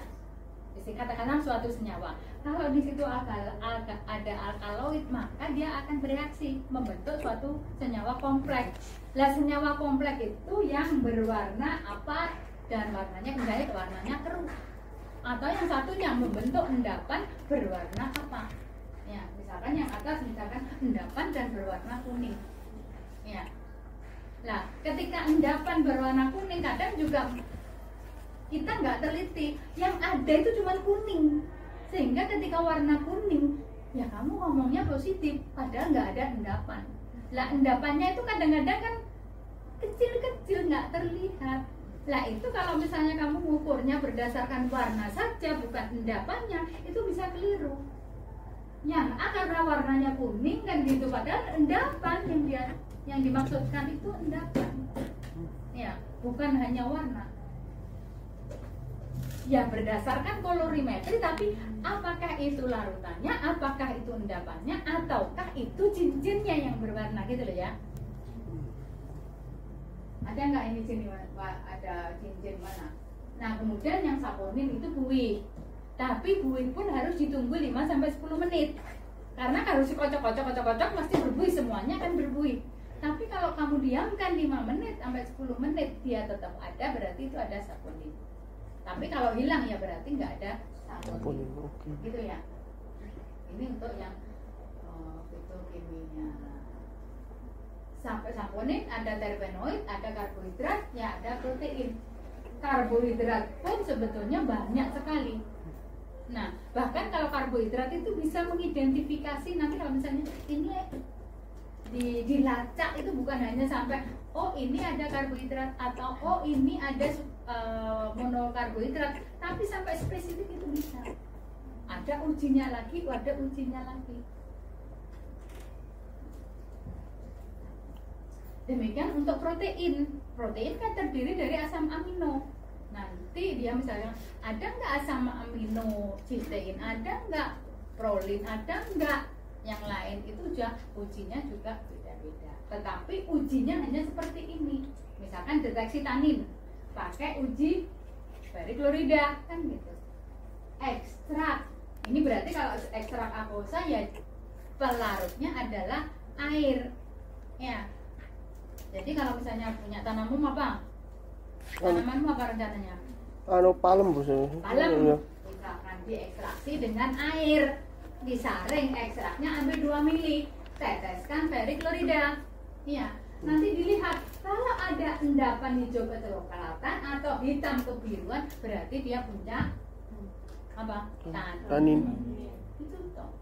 Katakanlah suatu senyawa. Kalau di situ ada alkaloid, maka dia akan bereaksi membentuk suatu senyawa kompleks. Lah senyawa kompleks itu yang berwarna apa dan warnanya misalnya warnanya keruh. Atau yang satunya membentuk endapan berwarna apa? Ya, misalkan yang atas misalkan endapan dan berwarna kuning. Ya. Nah, ketika endapan berwarna kuning kadang juga kita nggak teliti, yang ada itu cuma kuning, sehingga ketika warna kuning ya kamu ngomongnya positif padahal nggak ada endapan. Lah endapannya itu kadang-kadang kan kecil-kecil nggak terlihat. Lah itu kalau misalnya kamu mengukurnya berdasarkan warna saja bukan endapannya, itu bisa keliru. Ya karena warnanya kuning kan gitu, padahal endapan yang dimaksudkan itu endapan. Ya bukan hanya warna. Ya berdasarkan kolorimetri, tapi apakah itu larutannya, apakah itu endapannya, ataukah itu cincinnya yang berwarna gitu loh ya. Ada nggak ini sini ada cincin mana? Nah kemudian yang saponin itu buih, tapi buih pun harus ditunggu 5-10 menit karena harus dikocok-kocok pasti berbuih, semuanya kan berbuih. Tapi kalau kamu diamkan 5 menit sampai 10 menit dia tetap ada, berarti itu ada saponin. Tapi kalau hilang ya berarti nggak ada saponin, gitu ya. Ini untuk yang fitokimia. sampai saponin, ada terpenoid, ada karbohidrat, ya ada protein. Karbohidrat pun sebetulnya banyak sekali. Nah, bahkan kalau karbohidrat itu bisa mengidentifikasi nanti kalau misalnya ini dilacak itu bukan hanya sampai oh ini ada karbohidrat atau oh ini ada monokarbohidrat, tapi sampai spesifik itu bisa. Ada ujinya lagi, ada ujinya lagi. Demikian untuk protein. Protein kan terdiri dari asam amino. Nanti dia misalnya ada nggak asam amino sistein, ada nggak prolin, ada nggak yang lain, itu juga ujinya juga beda-beda. Tetapi ujinya hanya seperti ini. Misalkan deteksi tanin, pakai uji periklorida kan gitu. Ekstrak, ini berarti kalau ekstrak aquosa ya pelarutnya adalah air. Ya. Jadi kalau misalnya punya tanaman apa? Tanamanmu apa rencananya? Palem Bu. Palem. Iya. Misalkan diekstraksi dengan air, disaring, ekstraknya ambil 2 mili, teteskan periklorida. Iya. Nanti dilihat kalau ada endapan hijau kecoklatan atau hitam kebiruan, berarti dia punya apa? Tanin. Itu toh.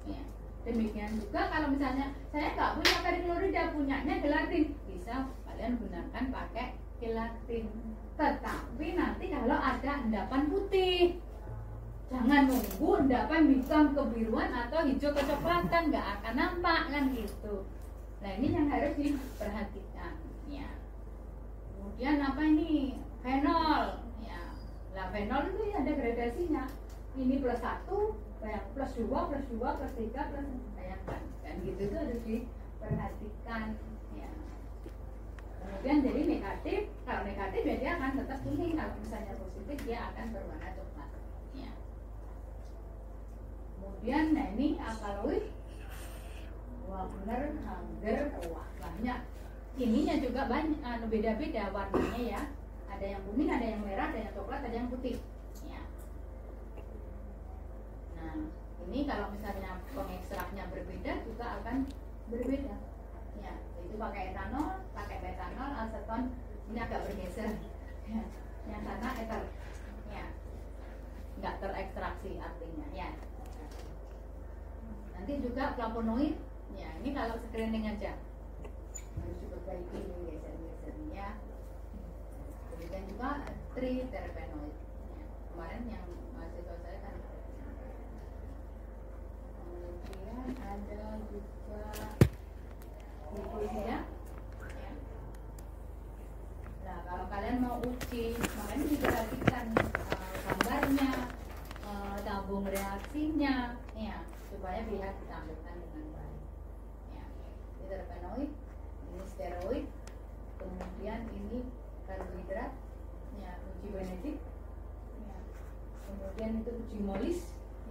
Ya. Demikian juga kalau misalnya saya nggak punya periklorida, punyanya gelatin, bisa kalian gunakan pakai gelatin. Tetapi nanti kalau ada endapan putih, jangan nunggu endapan hitam kebiruan atau hijau kecoklatan, nggak akan nampak kan gitu. Nah ini yang harus diperhatikan. Ya. Kemudian apa ini? Fenol. Ya. Nah fenol itu ada gradasinya. Ini +1, +2, +3, bayangkan kan gitu, itu harus diperhatikan ya. Kemudian jadi negatif, kalau negatif ya dia akan tetap kuning, kalau misalnya positif dia akan berwarna coklat ya. Kemudian nah ini alkaloid, wah benar hampir banyak, ininya juga banyak, beda-beda warnanya ya, ada yang kuning, ada yang merah, ada yang coklat, ada yang putih ya. Nah, ini kalau misalnya pengekstraknya berbeda juga akan berbeda. Ya, itu pakai etanol, pakai metanol, aseton, ini agak bergeser. Ya, yang sana eter. Ya. Enggak terekstraksi artinya, ya. Nanti juga flavonoid. Ya, ini kalau screening aja. Harus diperbaiki geser-gesernya. Kemudian juga triterpenoid. Ya, kemarin yang mahasiswa saya kan ada juga glukosa ya. Nah kalau kalian mau uji, makanya diperhatikan gambarnya, tabung reaksinya, ya supaya bisa ditampilkan dengan baik. Ya, ini terpenoid, ini steroid, kemudian ini karbohidrat, ya uji benedik, ya. Kemudian itu uji molis,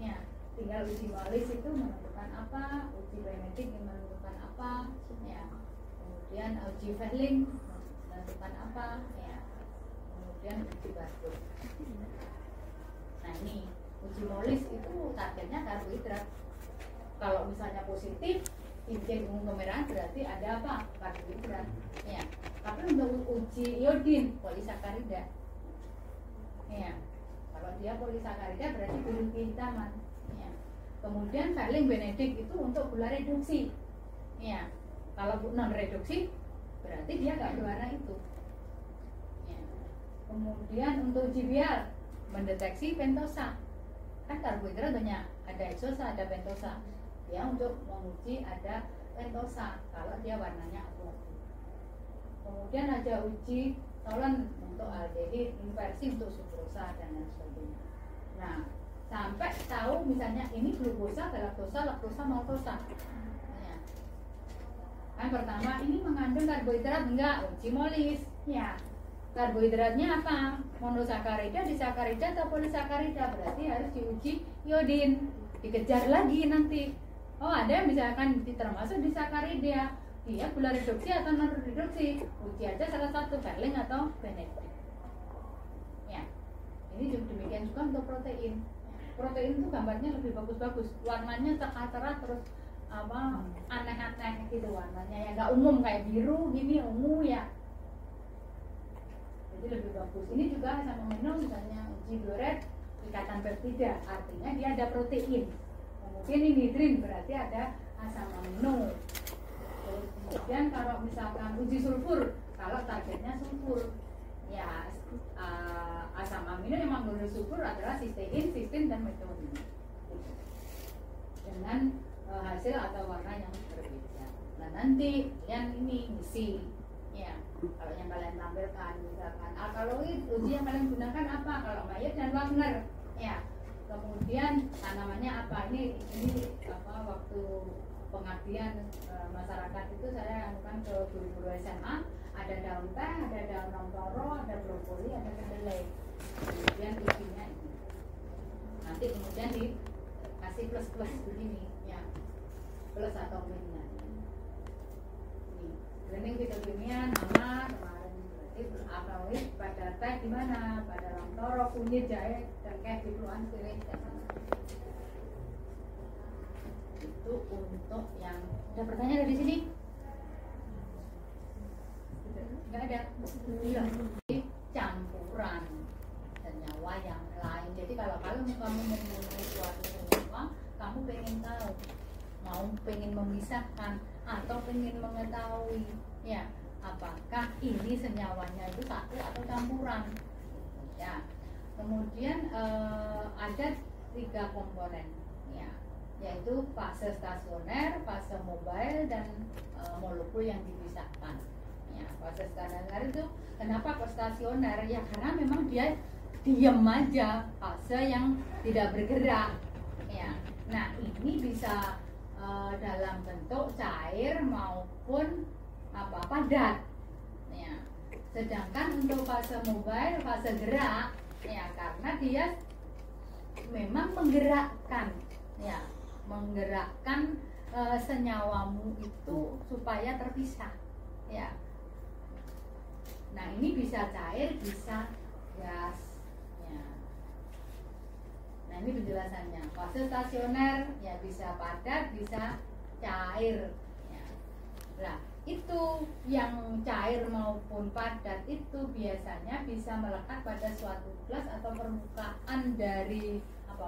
ya. Tinggal uji molis itu menentukan apa, uji benedik menentukan apa, ya. Kemudian uji Verling menentukan apa, ya. Kemudian uji Barcode. Nah ini uji molis itu targetnya karbohidrat. Kalau misalnya positif, cincin ungu kemerahan berarti ada apa? Karbohidrat. Ya. Tapi untuk uji iodin polisakarida, ya. Kalau dia polisakarida berarti biru kehitaman. Ya. Kemudian Verling benedik itu untuk gula reduksi. Ya. Kalau non reduksi berarti dia nggak berwarna itu. Ya. Kemudian untuk uji bial mendeteksi pentosa. Kan karbohidrat banyak, ada eksosa, ada pentosa. Ya untuk menguji ada pentosa kalau dia warnanya abu-abu. Kemudian ada uji tolen untuk aldehid, inversi untuk sukrosa dan lain sebagainya. Nah, sampai tahu misalnya ini glukosa, galaktosa, laktosa, maltosa. Ya. Kan pertama ini mengandung karbohidrat enggak? Uji molis. Ya. Karbohidratnya apa? Monosakarida, disakarida, atau polisakarida? Berarti harus diuji iodin. Dikejar lagi nanti. Oh ada misalkan termasuk disakarida. Dia gula reduksi atau non reduksi? Uji aja salah satu, Verling atau benedik. Ya. Ini juga demikian juga untuk protein. Protein itu gambarnya lebih bagus-bagus, warnanya cerah-cerah terus aneh-aneh gitu warnanya, yang nggak umum kayak biru gini ungu ya. Jadi lebih bagus. Ini juga asam amino misalnya uji Doret ikatan peptida, artinya dia ada protein. Kemudian ini hidrin berarti ada asam amino. Terus kemudian kalau misalkan uji sulfur, kalau targetnya sulfur, ya asam amino yang mengandung sulfur adalah sistein, cysteine dan methionine. Dengan hasil atau warna yang berbeda. Nah nanti yang ini misi, ya kalau yang kalian tampilkan misalkan alkaloid, uji yang kalian gunakan apa? Kalau Mayer dan Wagner, ya. Kemudian tanamannya apa? Ini waktu pengabdian masyarakat itu saya anukan ke guru-guru SMA, ada daun teh, ada daun lamtoro, ada brokoli, ada kedelai. Kemudian ujinya ini. Nanti kemudian dikasih plus-plus begini, ya. Plus atau minus. Ini screening fitokimia nama kemarin berarti alkaloid pada teh di mana? Pada lamtoro, kunyit, jahe, cengkeh, dipluan, sirih, itu untuk yang ada pertanyaan dari sini? Enggak ada. Iya. Campuran senyawa yang lain. Jadi kalau kamu menemukan suatu senyawa, kamu pengen tahu, mau pengen memisahkan atau pengen mengetahui, ya apakah ini senyawanya itu satu atau campuran, ya. Kemudian ada 3 komponen, ya, yaitu fase stasioner, fase mobile, dan molekul yang dipisahkan. Ya, fase stasioner itu kenapa kok stasioner? Ya karena memang dia diam aja, fase yang tidak bergerak. Ya, nah ini bisa dalam bentuk cair maupun padat. Ya, sedangkan untuk fase mobile, fase gerak, ya karena dia memang menggerakkan, ya menggerakkan senyawamu itu supaya terpisah, ya. Nah ini bisa cair, bisa gas, ya. Nah ini penjelasannya. Fase stasioner ya bisa padat, bisa cair, ya. Nah itu yang cair maupun padat itu biasanya bisa melekat pada suatu gelas atau permukaan dari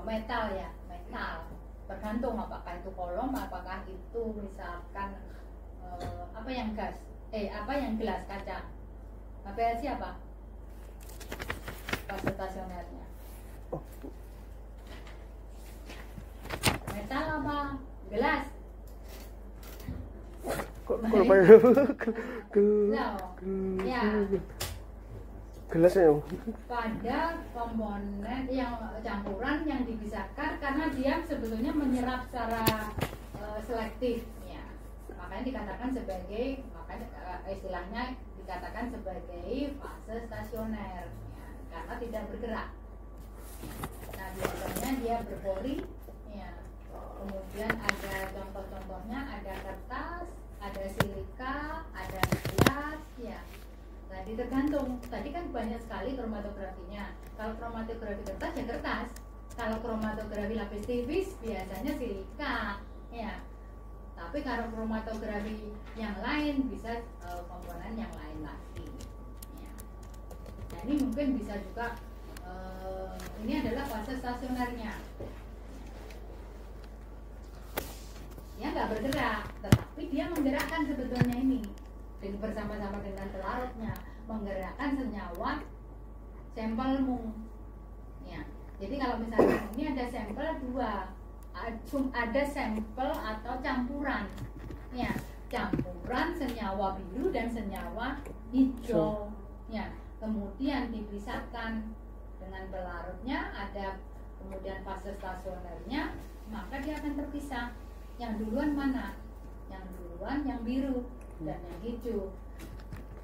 metal, ya, metal. Tergantung apakah itu kolom, apakah itu misalkan yang gas, yang gelas kaca. APLC apa? Fase stasionernya. Metal apa? Gelas. Ya. Gelas ya. Pada komponen yang campuran yang dipisahkan karena dia sebetulnya menyerap secara selektif, ya. Makanya dikatakan sebagai, istilahnya dikatakan sebagai fase stasioner, ya, karena tidak bergerak. Nah biasanya dia berpori, ya. Kemudian ada contoh-contohnya, ada kertas, ada silika, ada gelas, ya. Tadi tergantung, tadi kan banyak sekali kromatografinya. Kalau kromatografi kertas ya kertas, kalau kromatografi lapis tipis biasanya silika, ya. Tapi kalau kromatografi yang lain bisa komponen yang lain lagi, ya. Nah ini mungkin bisa juga ini adalah fase stasionernya, ya nggak bergerak, tetapi dia menggerakkan sebetulnya ini bersama-sama dengan pelarutnya, menggerakkan senyawa sampelmu, ya. Jadi kalau misalnya ini ada sampel 2, ada sampel atau campuran, ya, campuran senyawa biru dan senyawa hijau, ya. Kemudian dipisahkan dengan pelarutnya, ada kemudian fase stasionernya, maka dia akan terpisah. Yang duluan mana? Yang duluan yang biru dan yang hijau.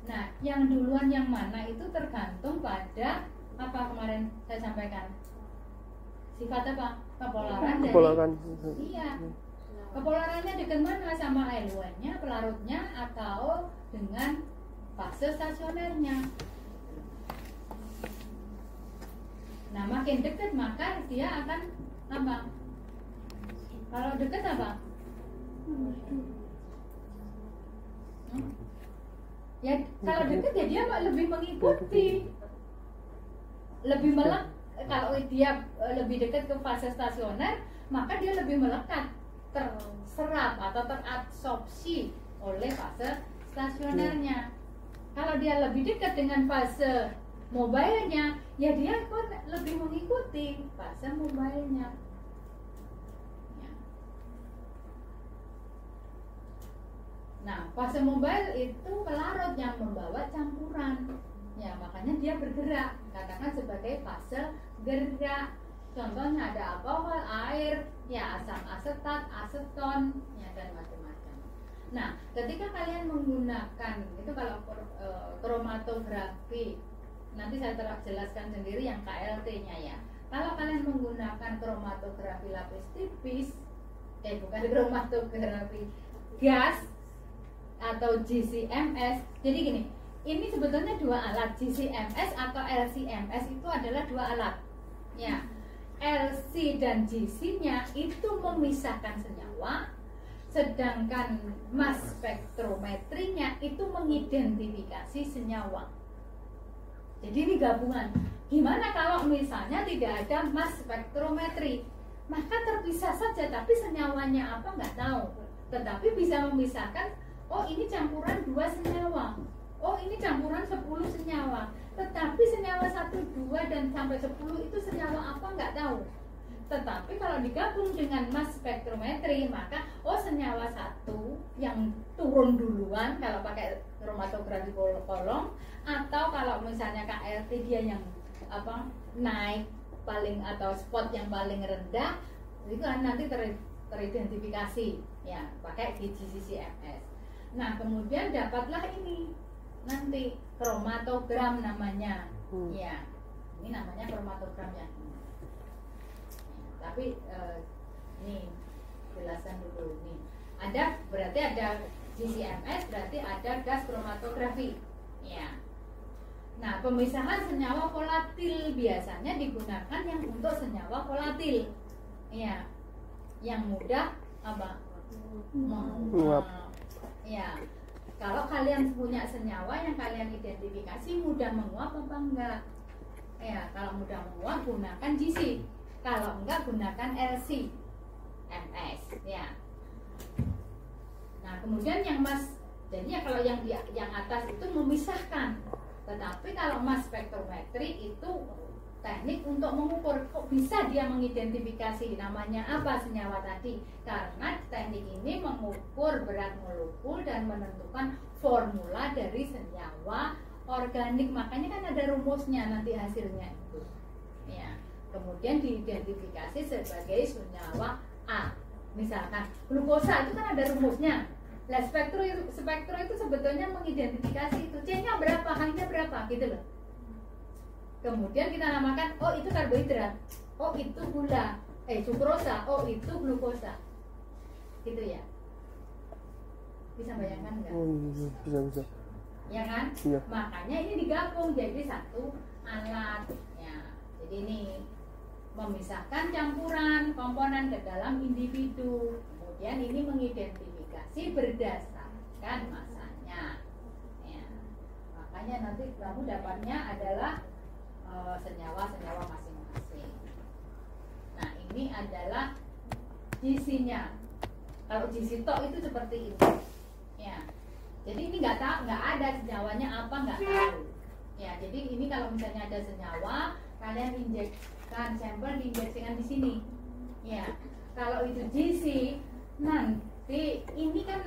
Nah, yang duluan yang mana itu tergantung pada apa kemarin saya sampaikan. Sifat apa? Kepolaran dari. Iya. Kepolarannya dengan mana? Sama airnya, pelarutnya, atau dengan fase stasionernya. Nah, makin dekat maka dia akan apa? Kalau dekat apa? Ya kalau dekat ya dia lebih mengikuti, lebih melekat. Kalau dia lebih dekat ke fase stasioner, maka dia lebih melekat, terserap atau terabsorpsi oleh fase stasionernya. Kalau dia lebih dekat dengan fase mobile-nya, ya dia pun lebih mengikuti fase mobile-nya. Ya. Nah, fase mobile itu pelarut yang membawa campuran. Ya, makanya dia bergerak, katakan sebagai fase gerak. Contohnya ada alkohol, air, ya asam asetat, aseton, ya dan macam-macam. Nah, ketika kalian menggunakan itu kalau kromatografi, nanti saya jelaskan sendiri yang KLT-nya ya. Kalau kalian menggunakan kromatografi lapis tipis, bukan kromatografi gas atau GCMS. Jadi gini, ini sebetulnya dua alat, GCMS atau LCMS itu adalah dua alat. Ya, LC dan GC-nya itu memisahkan senyawa, sedangkan mass spektrometrinya itu mengidentifikasi senyawa. Jadi ini gabungan. Gimana kalau misalnya tidak ada mass spektrometri? Maka terpisah saja, tapi senyawanya apa nggak tahu. Tetapi bisa memisahkan, oh ini campuran 2 senyawa. Oh ini campuran 10 senyawa. Tetapi senyawa 1, 2 dan sampai 10 itu senyawa apa nggak tahu. Tetapi kalau digabung dengan mass spektrometri, maka oh senyawa 1 yang turun duluan kalau pakai kromatografi kolom, atau kalau misalnya KLT dia yang naik paling atau spot yang paling rendah, itu kan nanti teridentifikasi ya pakai GCMS. Nah kemudian dapatlah ini nanti kromatogram namanya. Ya, ini namanya kromatogram ya. Tapi nih jelaskan dulu nih. Berarti ada GCMS, berarti ada gas kromatografi. Ya. Nah, pemisahan senyawa volatil biasanya digunakan yang untuk senyawa volatil. Ya. Yang mudah ya. Kalau kalian punya senyawa yang kalian identifikasi mudah menguap apa enggak? Ya, kalau mudah menguap gunakan GC. Kalau enggak gunakan LC MS ya. Nah, kemudian yang jadinya kalau yang atas itu memisahkan. Tetapi kalau mass spektrometri itu teknik untuk mengukur, kok bisa dia mengidentifikasi namanya apa senyawa tadi, karena teknik ini mengukur berat molekul dan menentukan formula dari senyawa organik. Makanya kan ada rumusnya nanti hasilnya itu ya. Kemudian diidentifikasi sebagai senyawa A. Misalkan glukosa itu kan ada rumusnya. Nah, spektro itu sebetulnya mengidentifikasi itu C-nya berapa, H-nya berapa gitu loh. Kemudian kita namakan, oh itu karbohidrat, oh itu gula, sukrosa, oh itu glukosa. Gitu ya. Bisa bayangkan nggak? Bisa. Ya kan? Iya. Makanya ini digabung jadi satu alat. Ya. Jadi ini memisahkan campuran komponen ke dalam individu. Kemudian ini mengidentifikasi berdasarkan masanya. Ya. Makanya nanti kamu dapatnya adalah senyawa-senyawa masing-masing. Nah, ini adalah GC-nya. Kalau GC tok itu seperti ini. Ya. Jadi ini nggak ada senyawanya apa, nggak tahu. Ya, jadi ini kalau misalnya ada senyawa, kalian injekkan sampel, diinjeksikan di sini. Ya. Kalau itu GC, nanti ini kan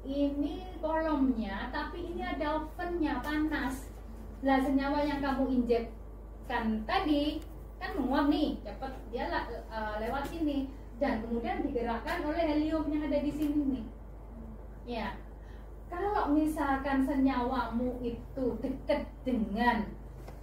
ini kolomnya, tapi ini ada ovennya panas. Lah senyawa yang kamu injekkan tadi kan menguap nih, cepat dia lewat sini dan kemudian digerakkan oleh helium yang ada di sini nih. Ya. Kalau misalkan senyawamu itu dekat dengan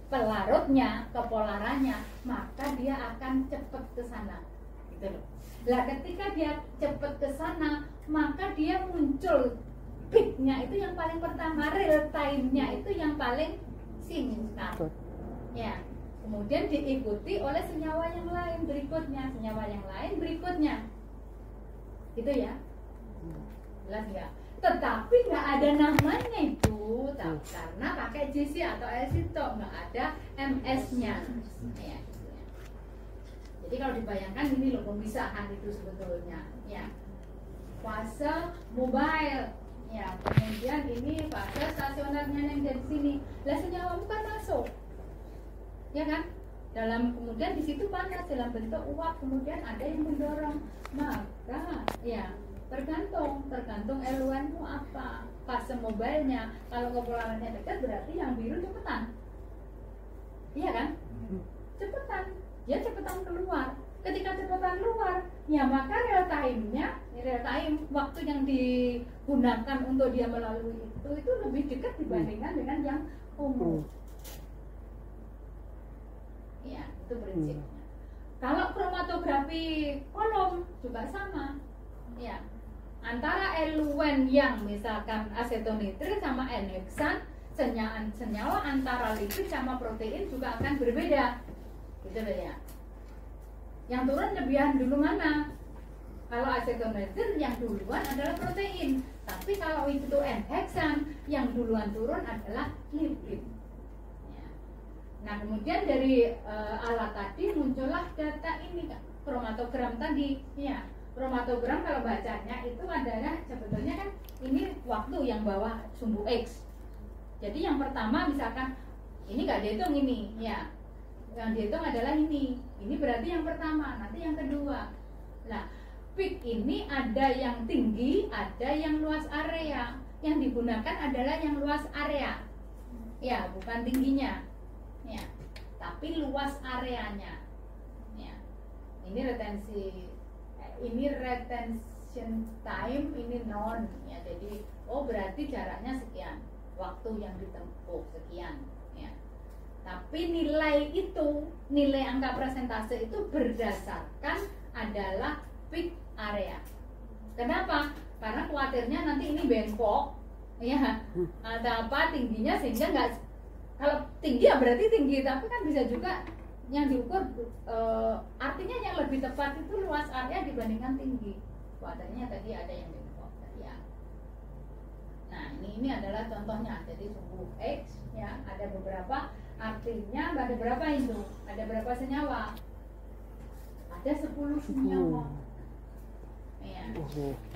pelarutnya, kepolarannya, maka dia akan cepat ke sana. Gitu loh. Lah ketika dia cepat ke sana, maka dia muncul peak-nya itu yang paling pertama, real time-nya itu yang paling singkat. Ya. Kemudian diikuti oleh senyawa yang lain berikutnya, senyawa yang lain berikutnya. Gitu ya. Jelas ya. tetapi nggak ada namanya itu, karena pakai JC atau LC nggak ada MS-nya. Ya. Jadi kalau dibayangkan ini loh pemisahan itu sebetulnya. Ya. Fase mobile, ya. Kemudian ini fase stasionernya yang dari sini. Lah senyawamu kan masuk, ya kan? Kemudian di situ panas dalam bentuk uap, kemudian ada yang mendorong, maka ya tergantung eluanmu apa, fase mobilenya. Kalau kepolarannya dekat berarti yang biru cepetan, iya kan? Cepetan, dia cepetan keluar. Ketika cepetan keluar, ya maka real time waktu yang digunakan untuk dia melalui itu lebih dekat dibandingkan dengan yang umum. Ya, itu prinsipnya. Kalau kromatografi kolom juga sama. Ya. Antara eluen yang misalkan asetonitrit sama N-heksan, senyawa antara lipid sama protein juga akan berbeda. Gitu loh ya. Yang turun lebihan dulu mana? Kalau asetonitrit yang duluan adalah protein, tapi kalau itu N-heksan yang duluan turun adalah lipid. Nah, kemudian dari alat tadi muncullah data ini, kromatogram tadi. Ya, kromatogram kalau bacanya itu adalah sebetulnya kan ini waktu yang bawah sumbu X. Jadi yang pertama misalkan ini nggak dihitung ini, ya. Yang dihitung adalah ini. Ini berarti yang pertama, nanti yang kedua. Nah, peak ini ada yang tinggi, ada yang luas area. Yang digunakan adalah yang luas area. Ya, bukan tingginya. Ya, tapi luas areanya. Ya. Ini retention time, ini non. Ya, jadi berarti jaraknya sekian, waktu yang ditempuh sekian. Ya. Tapi nilai angka persentase itu berdasarkan adalah peak area. Kenapa? Karena khawatirnya nanti ini bengkok, ya, atau apa tingginya sehingga nggak. Kalau tinggi ya berarti tinggi, tapi kan bisa juga yang diukur artinya yang lebih tepat itu luas area dibandingkan tinggi. Khawatirnya tadi ada yang bengkok ya. Nah, ini adalah contohnya. Jadi sumbu X ya, ada beberapa, artinya ada berapa itu? Ada berapa senyawa? Ada 10 senyawa. Ya.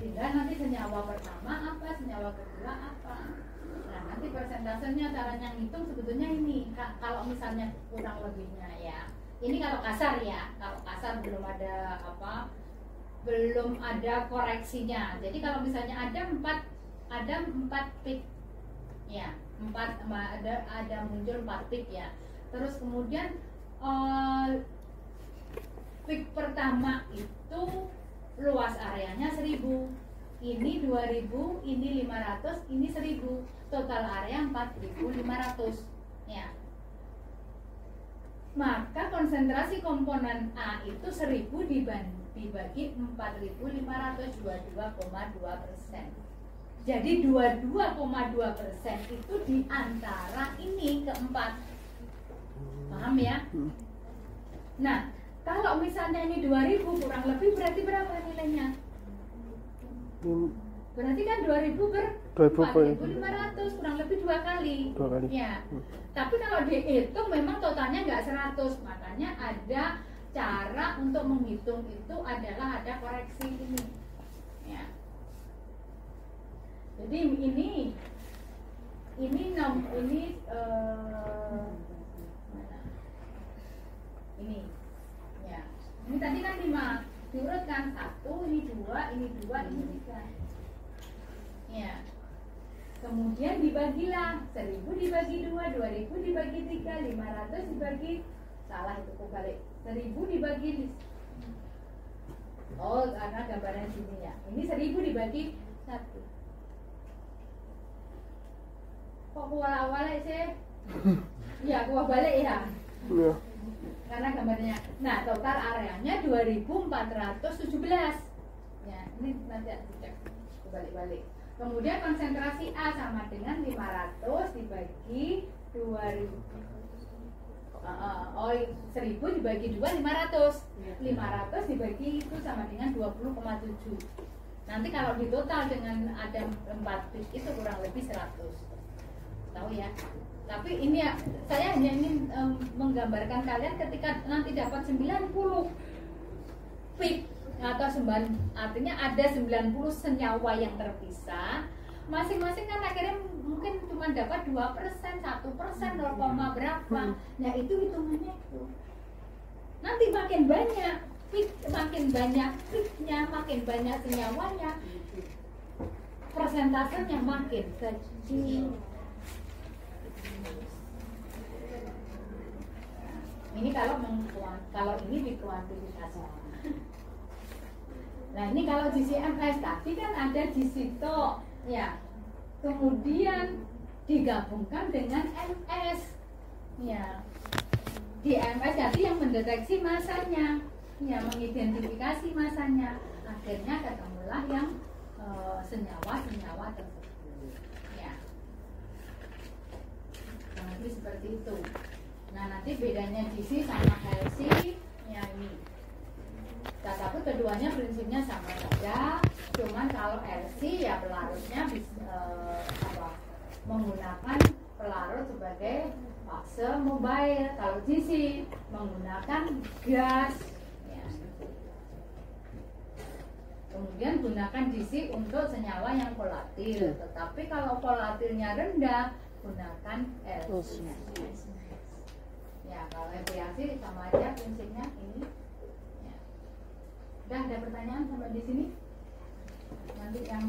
Tinggal nanti senyawa pertama apa, senyawa kedua apa. Nah, nanti persentasenya caranya ngitung sebetulnya ini. Kalau misalnya kurang lebihnya ya. Ini kalau kasar ya. Kalau kasar belum ada koreksinya. Jadi kalau misalnya ada 4 peak. Ya, ada muncul 4 peak ya. Terus kemudian peak pertama itu luas areanya 1000. Ini 2000, ini 500, ini 1000. Total area 4500. Ya. Maka konsentrasi komponen A itu 1000 dibagi 4500, 22,2%. Jadi 22,2% itu di antara ini keempat. Paham ya? Nah, kalau misalnya ini 2000 kurang lebih berarti berapa nilainya? Berarti kan 2000 per 4500 kurang lebih 2 kali. Ya. Tapi kalau dihitung memang totalnya nggak 100. Makanya ada cara untuk menghitung itu adalah ada koreksi ini. Ya. Jadi ini ya. Ini tadi kan 5 diurutkan 1, ini 2, ini 2, ini 3. Ya. Kemudian dibagilah 1000 dibagi 2, 2000 dibagi 3, 500 dibagi, salah itu kebalik, 1000 dibagi, karena gambarnya sini ya. Ini 1000 dibagi 1. Kok kuala-wala sih? Ya, kuala balik ya. Iya. Karena gambarnya. Nah, total areanya 2417. Ya, ini nanti dicek balik-balik. Kemudian konsentrasi A sama dengan 500 dibagi 2000. 1000 dibagi 2 500. 500 dibagi itu sama dengan 20,7. Nanti kalau di total dengan ada 4 bit itu kurang lebih 100. Tahu ya? Tapi ini ya, saya hanya ingin menggambarkan kalian ketika nanti dapat 90 bit atau artinya ada 90 senyawa yang terpisah. Masing-masing kan akhirnya mungkin cuma dapat 2%, 1%, 0, berapa. Nah itu hitungannya itu. Nanti makin banyak pitnya, makin banyak senyawanya, persentasenya makin kecil. Ini kalau ini dikuantifikasi. Nah ini kalau GCMS tadi kan ada di situ, ya. Kemudian digabungkan dengan MS, ya. Di MS tadi yang mendeteksi masanya, ya, mengidentifikasi masanya. Akhirnya ketemulah yang senyawa-senyawa tersebut. Ya. Nah, jadi seperti itu. Nah, nanti bedanya GC sama LC, ya ini. Tetapi keduanya prinsipnya sama saja. Cuman kalau LC ya pelarutnya menggunakan pelarut sebagai fase mobile. Kalau GC menggunakan gas. Ya. Kemudian gunakan GC untuk senyawa yang volatil. Tetapi kalau volatilnya rendah, gunakan LC. Ya, kalau reaksi sama aja prinsipnya ini. Ya. Udah ada pertanyaan sampai di sini? Nanti yang